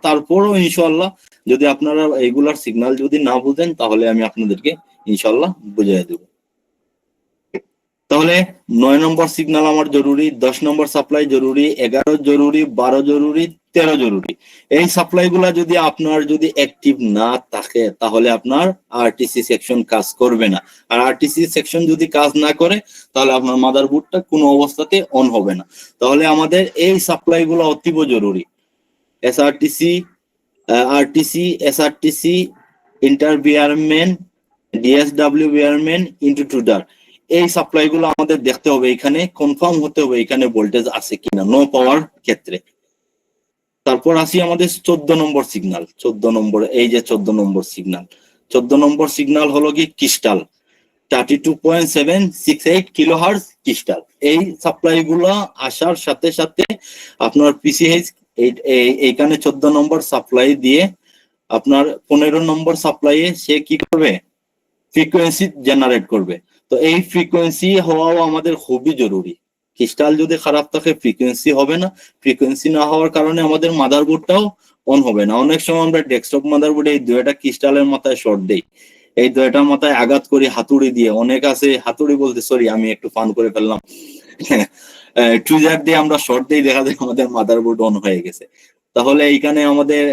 তারপরও ইনশাআল্লাহ যদি আপনারা এইগুলার সিগন্যাল যদি না বুঝেন তাহলে আমি আপনাদেরকে ইনশাআল্লাহ বুঝাই দেব। তাহলে 9 নম্বর সিগন্যাল আমার জরুরি, 10 নম্বর সাপ্লাই জরুরি, 11 জরুরি, 12 জরুরি, 13 জরুরি। এই সাপ্লাই গুলা যদি আপনার যদি অ্যাক্টিভ না থাকে তাহলে আপনার আরটিসি সেকশন কাজ করবে না। আর আরটিসি সেকশন যদি কাজ না করে তাহলে আপনার মাদারবোর্ডটা কোনো অবস্থাতে অন হবে না। তাহলে আমাদের এই সাপ্লাই গুলো অতীব জরুরি। এসআরটিসি, আরটিসি, এসআরটিসি, ইন্টার বিয়ারম্যান, ডিএসডব্লিউ বিয়ারম্যান, ইন্ট্রুডার, এই সাপ্লাই গুলো আমাদের দেখতে হবে, এখানে কনফার্ম হতে হবে এখানে ভোল্টেজ আছে কিনা নো পাওয়ার ক্ষেত্রে। তারপর আসি আমাদের 14 নম্বর সিগন্যাল। 14 নম্বর, এই যে 14 নম্বর সিগন্যাল, 14 নম্বর সিগন্যাল হলো কি ক্রিস্টাল 32.768 কিলোহার্টজ ক্রিস্টাল। এই সাপ্লাই গুলো আসার সাথে সাথে আপনার পিসিএইচ এইখানে 14 নম্বর সাপ্লাই দিয়ে আপনার 15 নম্বর সাপ্লাইয়ে সে কি করবে, ফ্রিকোয়েন্সি জেনারেট করবে। তো এই ফ্রিকোয়েন্সি হওয়াও আমাদের খুবই জরুরি। ক্রিস্টাল যদি খারাপ থাকে ফ্রিকোয়েন্সি হবে না, ফ্রিকোয়েন্সি না হওয়ার কারণে আমাদের মাদারবোর্ডটাও অন হবে না। অনেক সময় আমরা ডেস্কটপ মাদারবোর্ডে এই দুইটা ক্রিস্টালের মাথায় শর্ট দেই, এই দুইটা মাথায় আঘাত করি হাতুড়ি দিয়ে। অনেক আছে হাতুড়ি বলতে সরি আমি একটু ফান করে ফেললাম, টুইজার দিয়ে আমরা শর্ট দেই, দেখা যায় আমাদের মাদারবোর্ড অন হয়ে গেছে। তাহলে এইখানে আমাদের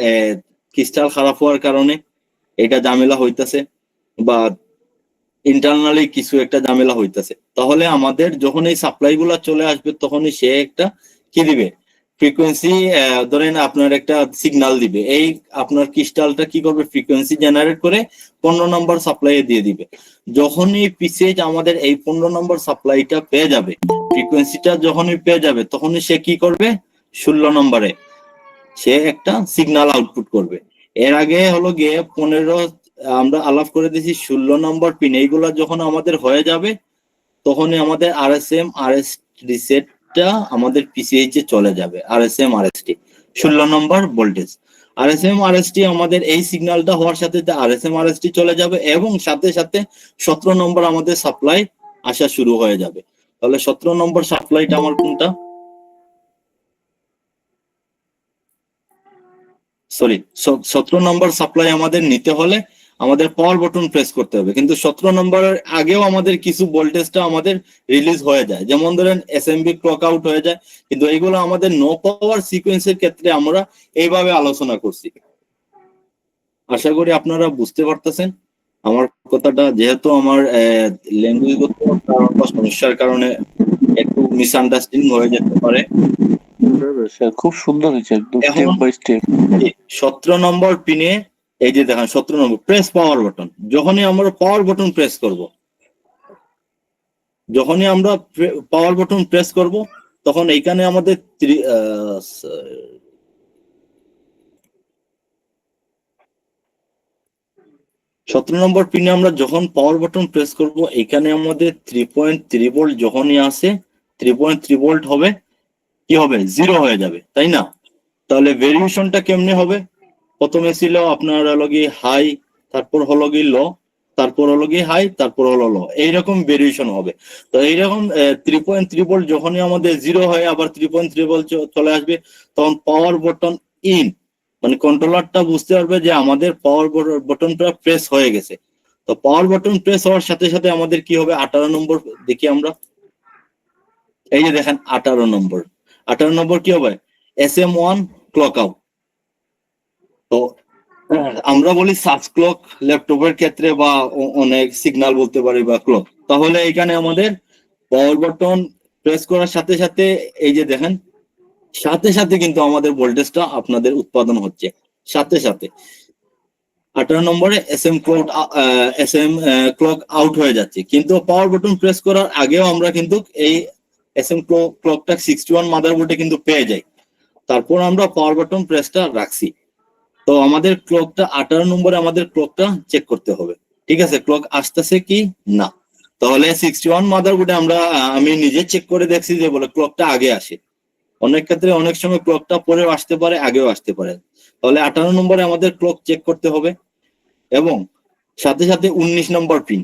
ক্রিস্টাল খারাপ হওয়ার কারণে এটা ঝামেলা হইতাছে বা ইন্টারনালি কিছু একটা ঝামেলা হইতাছে। তাহলে আমাদের যখন এই সাপ্লাই গুলা চলে আসবে তখনই সে একটা কি দিবে, ফ্রিকোয়েন্সি ধরেন আপনার একটা সিগন্যাল দিবে। এই আপনার ক্রিস্টালটা কি করবে, ফ্রিকোয়েন্সি জেনারেট করে 15 নম্বর সাপ্লাই দিয়ে দিবে। যখনই পিসিএইচ আমাদের এই 15 নম্বর সাপ্লাইটা পেয়ে যাবে, ফ্রিকোয়েন্সিটা যখনই পেয়ে যাবে তখনই সে কি করবে, 16 নম্বরে সে একটা সিগন্যাল আউটপুট করবে। এর আগে হলো গিয়ে 15 আমরা আলাপ করে দিয়েছি 16 নম্বর পিন। এইগুলা যখন আমাদের হয়ে যাবে তখনই আমাদের আরএসএম আরএস রিসেটটা আমাদের পিসিএইচ এ চলে যাবে। আরএসএম আরএসটি 16 নম্বর ভোল্টেজ, আরএসএম আরএসটি আমাদের এই সিগন্যালটা হওয়ার সাথে আরএসএম আরএসটি চলে যাবে এবং সাথে সাথে 17 নম্বর আমাদের সাপ্লাই আসা শুরু হয়ে যাবে। তাহলে 17 নম্বর সাপ্লাইটা আমার কোনটা, সরি 17 নম্বর সাপ্লাই আমাদের নিতে হলে আমাদের পাওয়ার বাটন প্রেস করতে হবে। কিন্তু 17 নম্বরের আগেও আমাদের কিছু ভোল্টেজটা আমাদের রিলিজ হয়ে যায়, যেমন ধরেন এসএমবি ক্লক আউট হয়ে যায়। কিন্তু এইগুলো আমাদের নো পাওয়ার সিকোয়েন্সের ক্ষেত্রে আমরা এইভাবে আলোচনা করছি। আশা করি আপনারা বুঝতে পারতেছেন আমার কথাটা। যেহেতু আমার ল্যাঙ্গুয়েজগত সমস্যার কারণে একটু মিসআন্ডারস্ট্যান্ডিং হয়ে যেতে পারে। খুব সুন্দর হয়েছে একদম স্টেপ বাই স্টেপ। 17 নম্বর পিনে এই যে দেখেন 17 নম্বর প্রেস পাওয়ার বাটন। যখনই আমরা পাওয়ার বাটন প্রেস করব, যখনই আমরা পাওয়ার বাটন প্রেস করব তখন এইখানে আমাদের 17 নম্বর পিনে আমরা যখন পাওয়ার বাটন প্রেস করব এখানে আমাদের 3.3 ভোল্ট যখনই আসে 3.3 ভোল্ট হবে কি হবে, জিরো হয়ে যাবে, তাই না? তাহলে ভেরিয়েশনটা কেমনে হবে, প্রথমে ছিল আপনার হলো কি হাই, তারপর হলো কি লো, তারপর হলো কি হাই, তারপর হলো লো, এইরকম ভেরিয়েশন হবে। তো এইরকম 3.3 ভোল্ট যখনই আমাদের জিরো হয় আবার 3.3 ভোল্ট চলে আসবে তখন পাওয়ার বাটন ইন, মানে কন্ট্রোলারটা বুঝতে পারবে যে আমাদের পাওয়ার বাটনটা প্রেস হয়ে গেছে। তো পাওয়ার বাটন প্রেস হওয়ার সাথে সাথে আমাদের কি হবে, 18 নম্বর দেখি আমরা, এই যে দেখেন 18 নম্বর, 18 নম্বর কি হবে, SM1 ক্লক আউট। তো আমরা বলি সার্চ ক্লক ল্যাপটপের ক্ষেত্রে বা অনেক সিগন্যাল বলতে পারি বা ক্লক। তাহলে এখানে আমাদের পাওয়ার বাটন প্রেস করার সাথে সাথে এই যে দেখেন সাথে সাথে কিন্তু আমাদের ভোল্টেজটা আপনাদের উৎপাদন হচ্ছে সাথে সাথে। 18 নম্বরে SM ক্লক আউট হয়ে যাচ্ছে, কিন্তু পাওয়ার বাটন প্রেস করার আগেও আমরা কিন্তু এই SM ক্লকটা 61 মাদারবোর্ডে কিন্তু পেয়ে যাই। তারপর আমরা পাওয়ার বাটন প্রেসটা রাখছি। তো আমাদের ক্লকটা 18 নম্বরে আমাদের ক্লকটা চেক করতে হবে। ঠিক আছে, ক্লক আসতেছে কি না। তাহলে 61 মাদারবোর্ডে আমি নিজে চেক করে দেখছি যে বলে ক্লকটা আগে আসে। অনেক ক্ষেত্রে অনেক সময় ক্লকটা পরেও আসতে পারে, আগেও আসতে পারে। তাহলে 58 নম্বরে আমাদের ক্লক চেক করতে হবে, এবং সাথে সাথে 19 নম্বর পিন।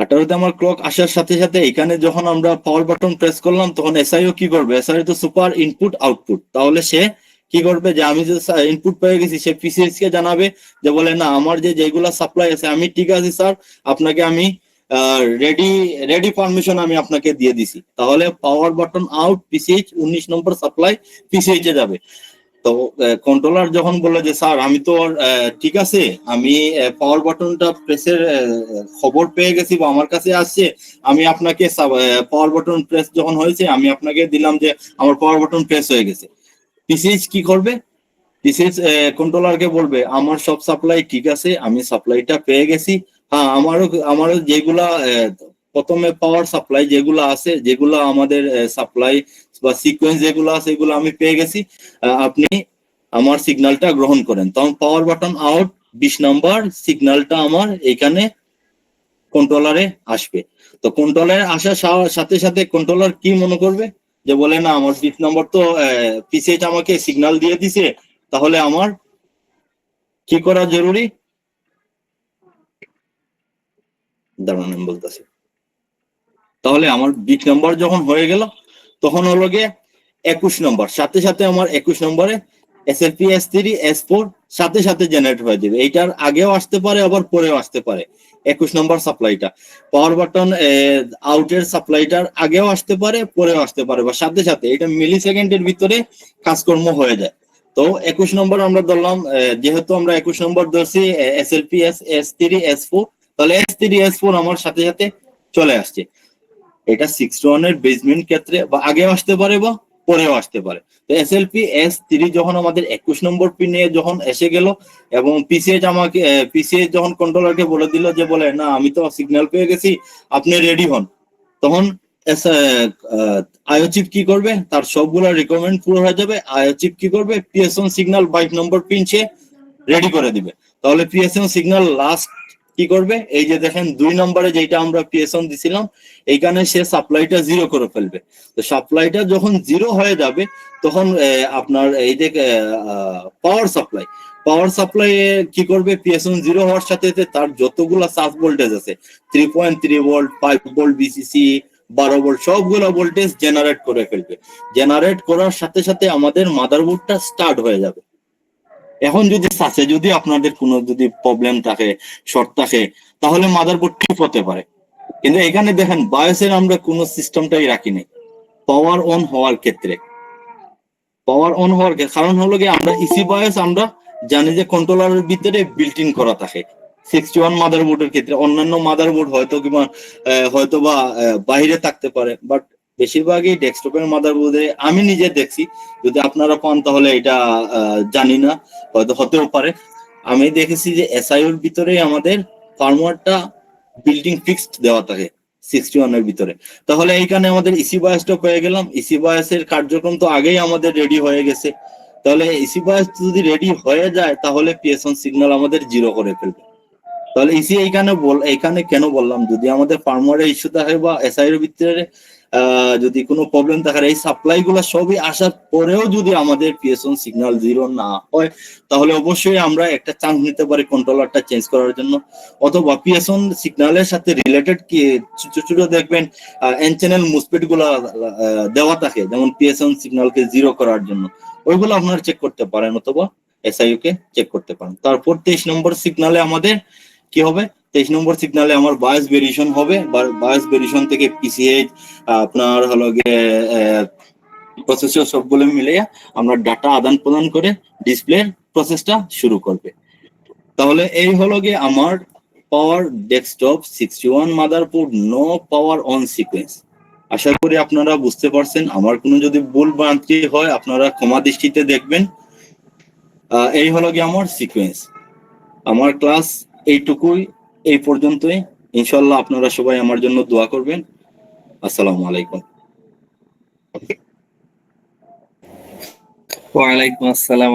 18তে আমার ক্লক আসার সাথে সাথে এখানে যখন আমরা পাওয়ার বাটন প্রেস করলাম, তখন এসআইও কি করবে? এসআইও তো সুপার ইনপুট আউটপুট। তাহলে সে কি করবে, যে আমি যে ইনপুট পেয়ে গেছি, সে পিসিএস কে জানাবে যে বলে না, আমার যেগুলা সাপ্লাই আছে আমি ঠিক আছে স্যার, আপনাকে আমি রেডি রেডি পারমিশন আমি আপনাকে দিয়ে দিছি। তাহলে পাওয়ার বাটন আউট, পিসিএইচ 19 নম্বর সাপ্লাই পিসিএইচ এ যাবে। তো কন্ট্রোলার যখন বললো যে স্যার আমি তো ঠিক আছে, আমি পাওয়ার বাটনটা প্রেসের খবর পেয়ে গেছি বা আমার কাছে আসছে, আমি আপনাকে পাওয়ার বাটন প্রেস যখন হয়েছে আমি আপনাকে দিলাম যে আমার পাওয়ার বাটন প্রেস হয়ে গেছে। পিসিএইচ কি করবে? পিসিএইচ কন্ট্রোলারকে বলবে আমার সব সাপ্লাই ঠিক আছে, আমি সাপ্লাইটা পেয়ে গেছি। হ্যাঁ, আমারও যেগুলা প্রথমে পাওয়ার সাপ্লাই যেগুলো আছে, যেগুলো আমাদের সাপ্লাই বা সিকোয়েন্স যেগুলো আছে, এগুলো আমি পেয়ে গেছি, আপনি আমার সিগন্যালটা গ্রহণ করেন। তখন পাওয়ার বাটন আউট 20 নম্বর সিগন্যালটা আমার এখানে কন্ট্রোলারে আসবে। তো কন্ট্রোলারে আসার সাথে সাথে কন্ট্রোলার কি মনে করবে, যে বলে না, আমার 20 নম্বর তো পিসিএইচ আমাকে সিগন্যাল দিয়ে দিছে, তাহলে আমার কি করা জরুরি? দাঁড়ান আমি বলতেছি। তাহলে আমার 20 নম্বর যখন হয়ে গেল, তখন হলো গিয়ে 21 নম্বর, সাথে সাথে আমার 21 নম্বরে SLP S3 S4 সাথে সাথে জেনারেট হয়ে যাবে। এইটার আগেও আসতে পারে, আবার পরেও আসতে পারে। 21 নম্বর সাপ্লাইটা পাওয়ার বাটন আউটের সাপ্লাইটার আগেও আসতে পারে, পরেও আসতে পারে, বা সাথে সাথে, এটা মিলি সেকেন্ডের ভিতরে কাজকর্ম হয়ে যায়। তো 21 নম্বর আমরা ধরলাম, যেহেতু আমরা 21 নম্বর ধরছি SLP S3 S4, তাহলে S3 S4 আমার সাথে সাথে চলে আসছে। এটা 61 এর বেসমেন্ট ক্ষেত্রে বা আগেও আসতে পারে বা পরেও আসতে পারে। তো এসএলপি S3 যখন আমাদের 21 নম্বর পিনে যখন এসে গেল, এবং পিসিএইচ যখন কন্ট্রোলারকে বলে দিল যে বলে না, আমি তো সিগন্যাল পেয়ে গেছি, আপনি রেডি হন, তখন আইও চিপ কি করবে? তার সবগুলা রিকোয়ারমেন্ট পুরো হয়ে যাবে। আইও চিপ কি করবে? পিএসএন সিগন্যাল 22 নম্বর পিন সে রেডি করে দিবে। তাহলে পিএসএন সিগন্যাল লাস্ট কি করবে? এই যে দেখেন 2 নম্বরে যেটা আমরা পিএসএন দিছিলাম, এইখানে সে সাপ্লাইটা 0 করে ফেলবে। তো সাপ্লাইটা যখন 0 হয়ে যাবে, তখন আপনার এই যে পাওয়ার সাপ্লাই কি করবে? পিএসএন 0 হওয়ার সাথে সাথে তার যতগুলা সাব ভোল্টেজ আছে, 3.3 ভোল্ট, 5 ভোল্ট বিসিসি, 12 ভোল্ট, সবগুলো ভোল্টেজ জেনারেট করে ফেলবে। জেনারেট করার সাথে সাথে আমাদের মাদারবোর্ডটা স্টার্ট হয়ে যাবে। এখন যদি আপনাদের কোনো যদি প্রবলেম থাকে, শর্ট থাকে, তাহলে মাদারবোর্ড ট্রিপ হতে পারে। কিন্তু এখানে দেখেন বায়োসের আমরা কোনো সিস্টেমটাই রাখি নাই পাওয়ার অন হওয়ার ক্ষেত্রে। কারণ হলো গিয়ে আমরা ইসি বায়োস আমরা জানি যে কন্ট্রোলারের ভিতরে বিল্ট ইন করা থাকে 61 মাদারবোর্ডের ক্ষেত্রে। অন্যান্য মাদারবোর্ড হয়তো বা বাইরে থাকতে পারে, বাট বেশিরভাগই ডেস্কটপের মাদারবোর্ডে আমি নিজে দেখছি। যদি আপনারা পান তাহলে এটা জানি না, হয়তো হতেও পারে। আমি দেখেছি যে এসআইওর ভিতরে আমাদের ফার্মওয়্যারটা বিল্ডিং ফিক্সড দেওয়া থাকে 61 এর ভিতরে। তাহলে এইখানে আমাদের ইসি বায়াসটা পেয়ে গেলাম। ইসি বায়াসের কার্যক্রম তো আগেই আমাদের রেডি হয়ে গেছে। তাহলে ইসি বায়াস যদি রেডি হয়ে যায়, তাহলে পিএসএন সিগন্যাল আমাদের 0 করে ফেলবে। তাহলে ইসি এইখানে কেন বললাম, যদি আমাদের ফার্মওয়্যারে ইস্যু থাকে বা এসআই এর ভিতরে যদি কোনো প্রবলেম থাকে, এই সাপ্লাই গুলো সবই আসার পরেও যদি আমাদের পিএসএন সিগন্যাল 0 না হয়, তাহলে অবশ্যই আমরা একটা চান্স নিতে পারি কন্ট্রোলারটা চেঞ্জ করার জন্য। অথবা পিএসএন সিগন্যালের সাথে রিলেটেড কি ছোট দেখবেন এন চ্যানেল মুসপেট গুলা দেওয়া থাকে, যেমন পিএসএন সিগন্যালকে 0 করার জন্য, ওইগুলো আপনারা চেক করতে পারেন, অথবা এসআইইউ কে চেক করতে পারেন। তারপর 23 নম্বর সিগন্যালে আমাদের কি হবে? 23 নম্বর সিগন্যালে আমার বায়াস ভেরিয়েশন হবে। বায়াস ভেরিয়েশন থেকে পিসিএইচ আপনার হলো গিয়ে প্রসেসর সবগুলো মিলে আমরা ডাটা আদান প্রদান করে ডিসপ্লে প্রসেসটা শুরু করবে। তাহলে এই হলো গিয়ে আমার power desktop 61 motherboard no power on sequence. আশা করি আপনারা বুঝতে পারছেন। আমার কোনো যদি ভুল ভ্রান্তি হয় আপনারা ক্ষমা দৃষ্টিতে দেখবেন। এই হলো গিয়ে আমার সিকোয়েন্স। আমার ক্লাস এইটুকুই, এই পর্যন্তই। ইনশাল্লাহ আপনারা সবাই আমার জন্য দোয়া করবেন। আসসালামু আলাইকুম। ওয়ালাইকুম আসসালাম।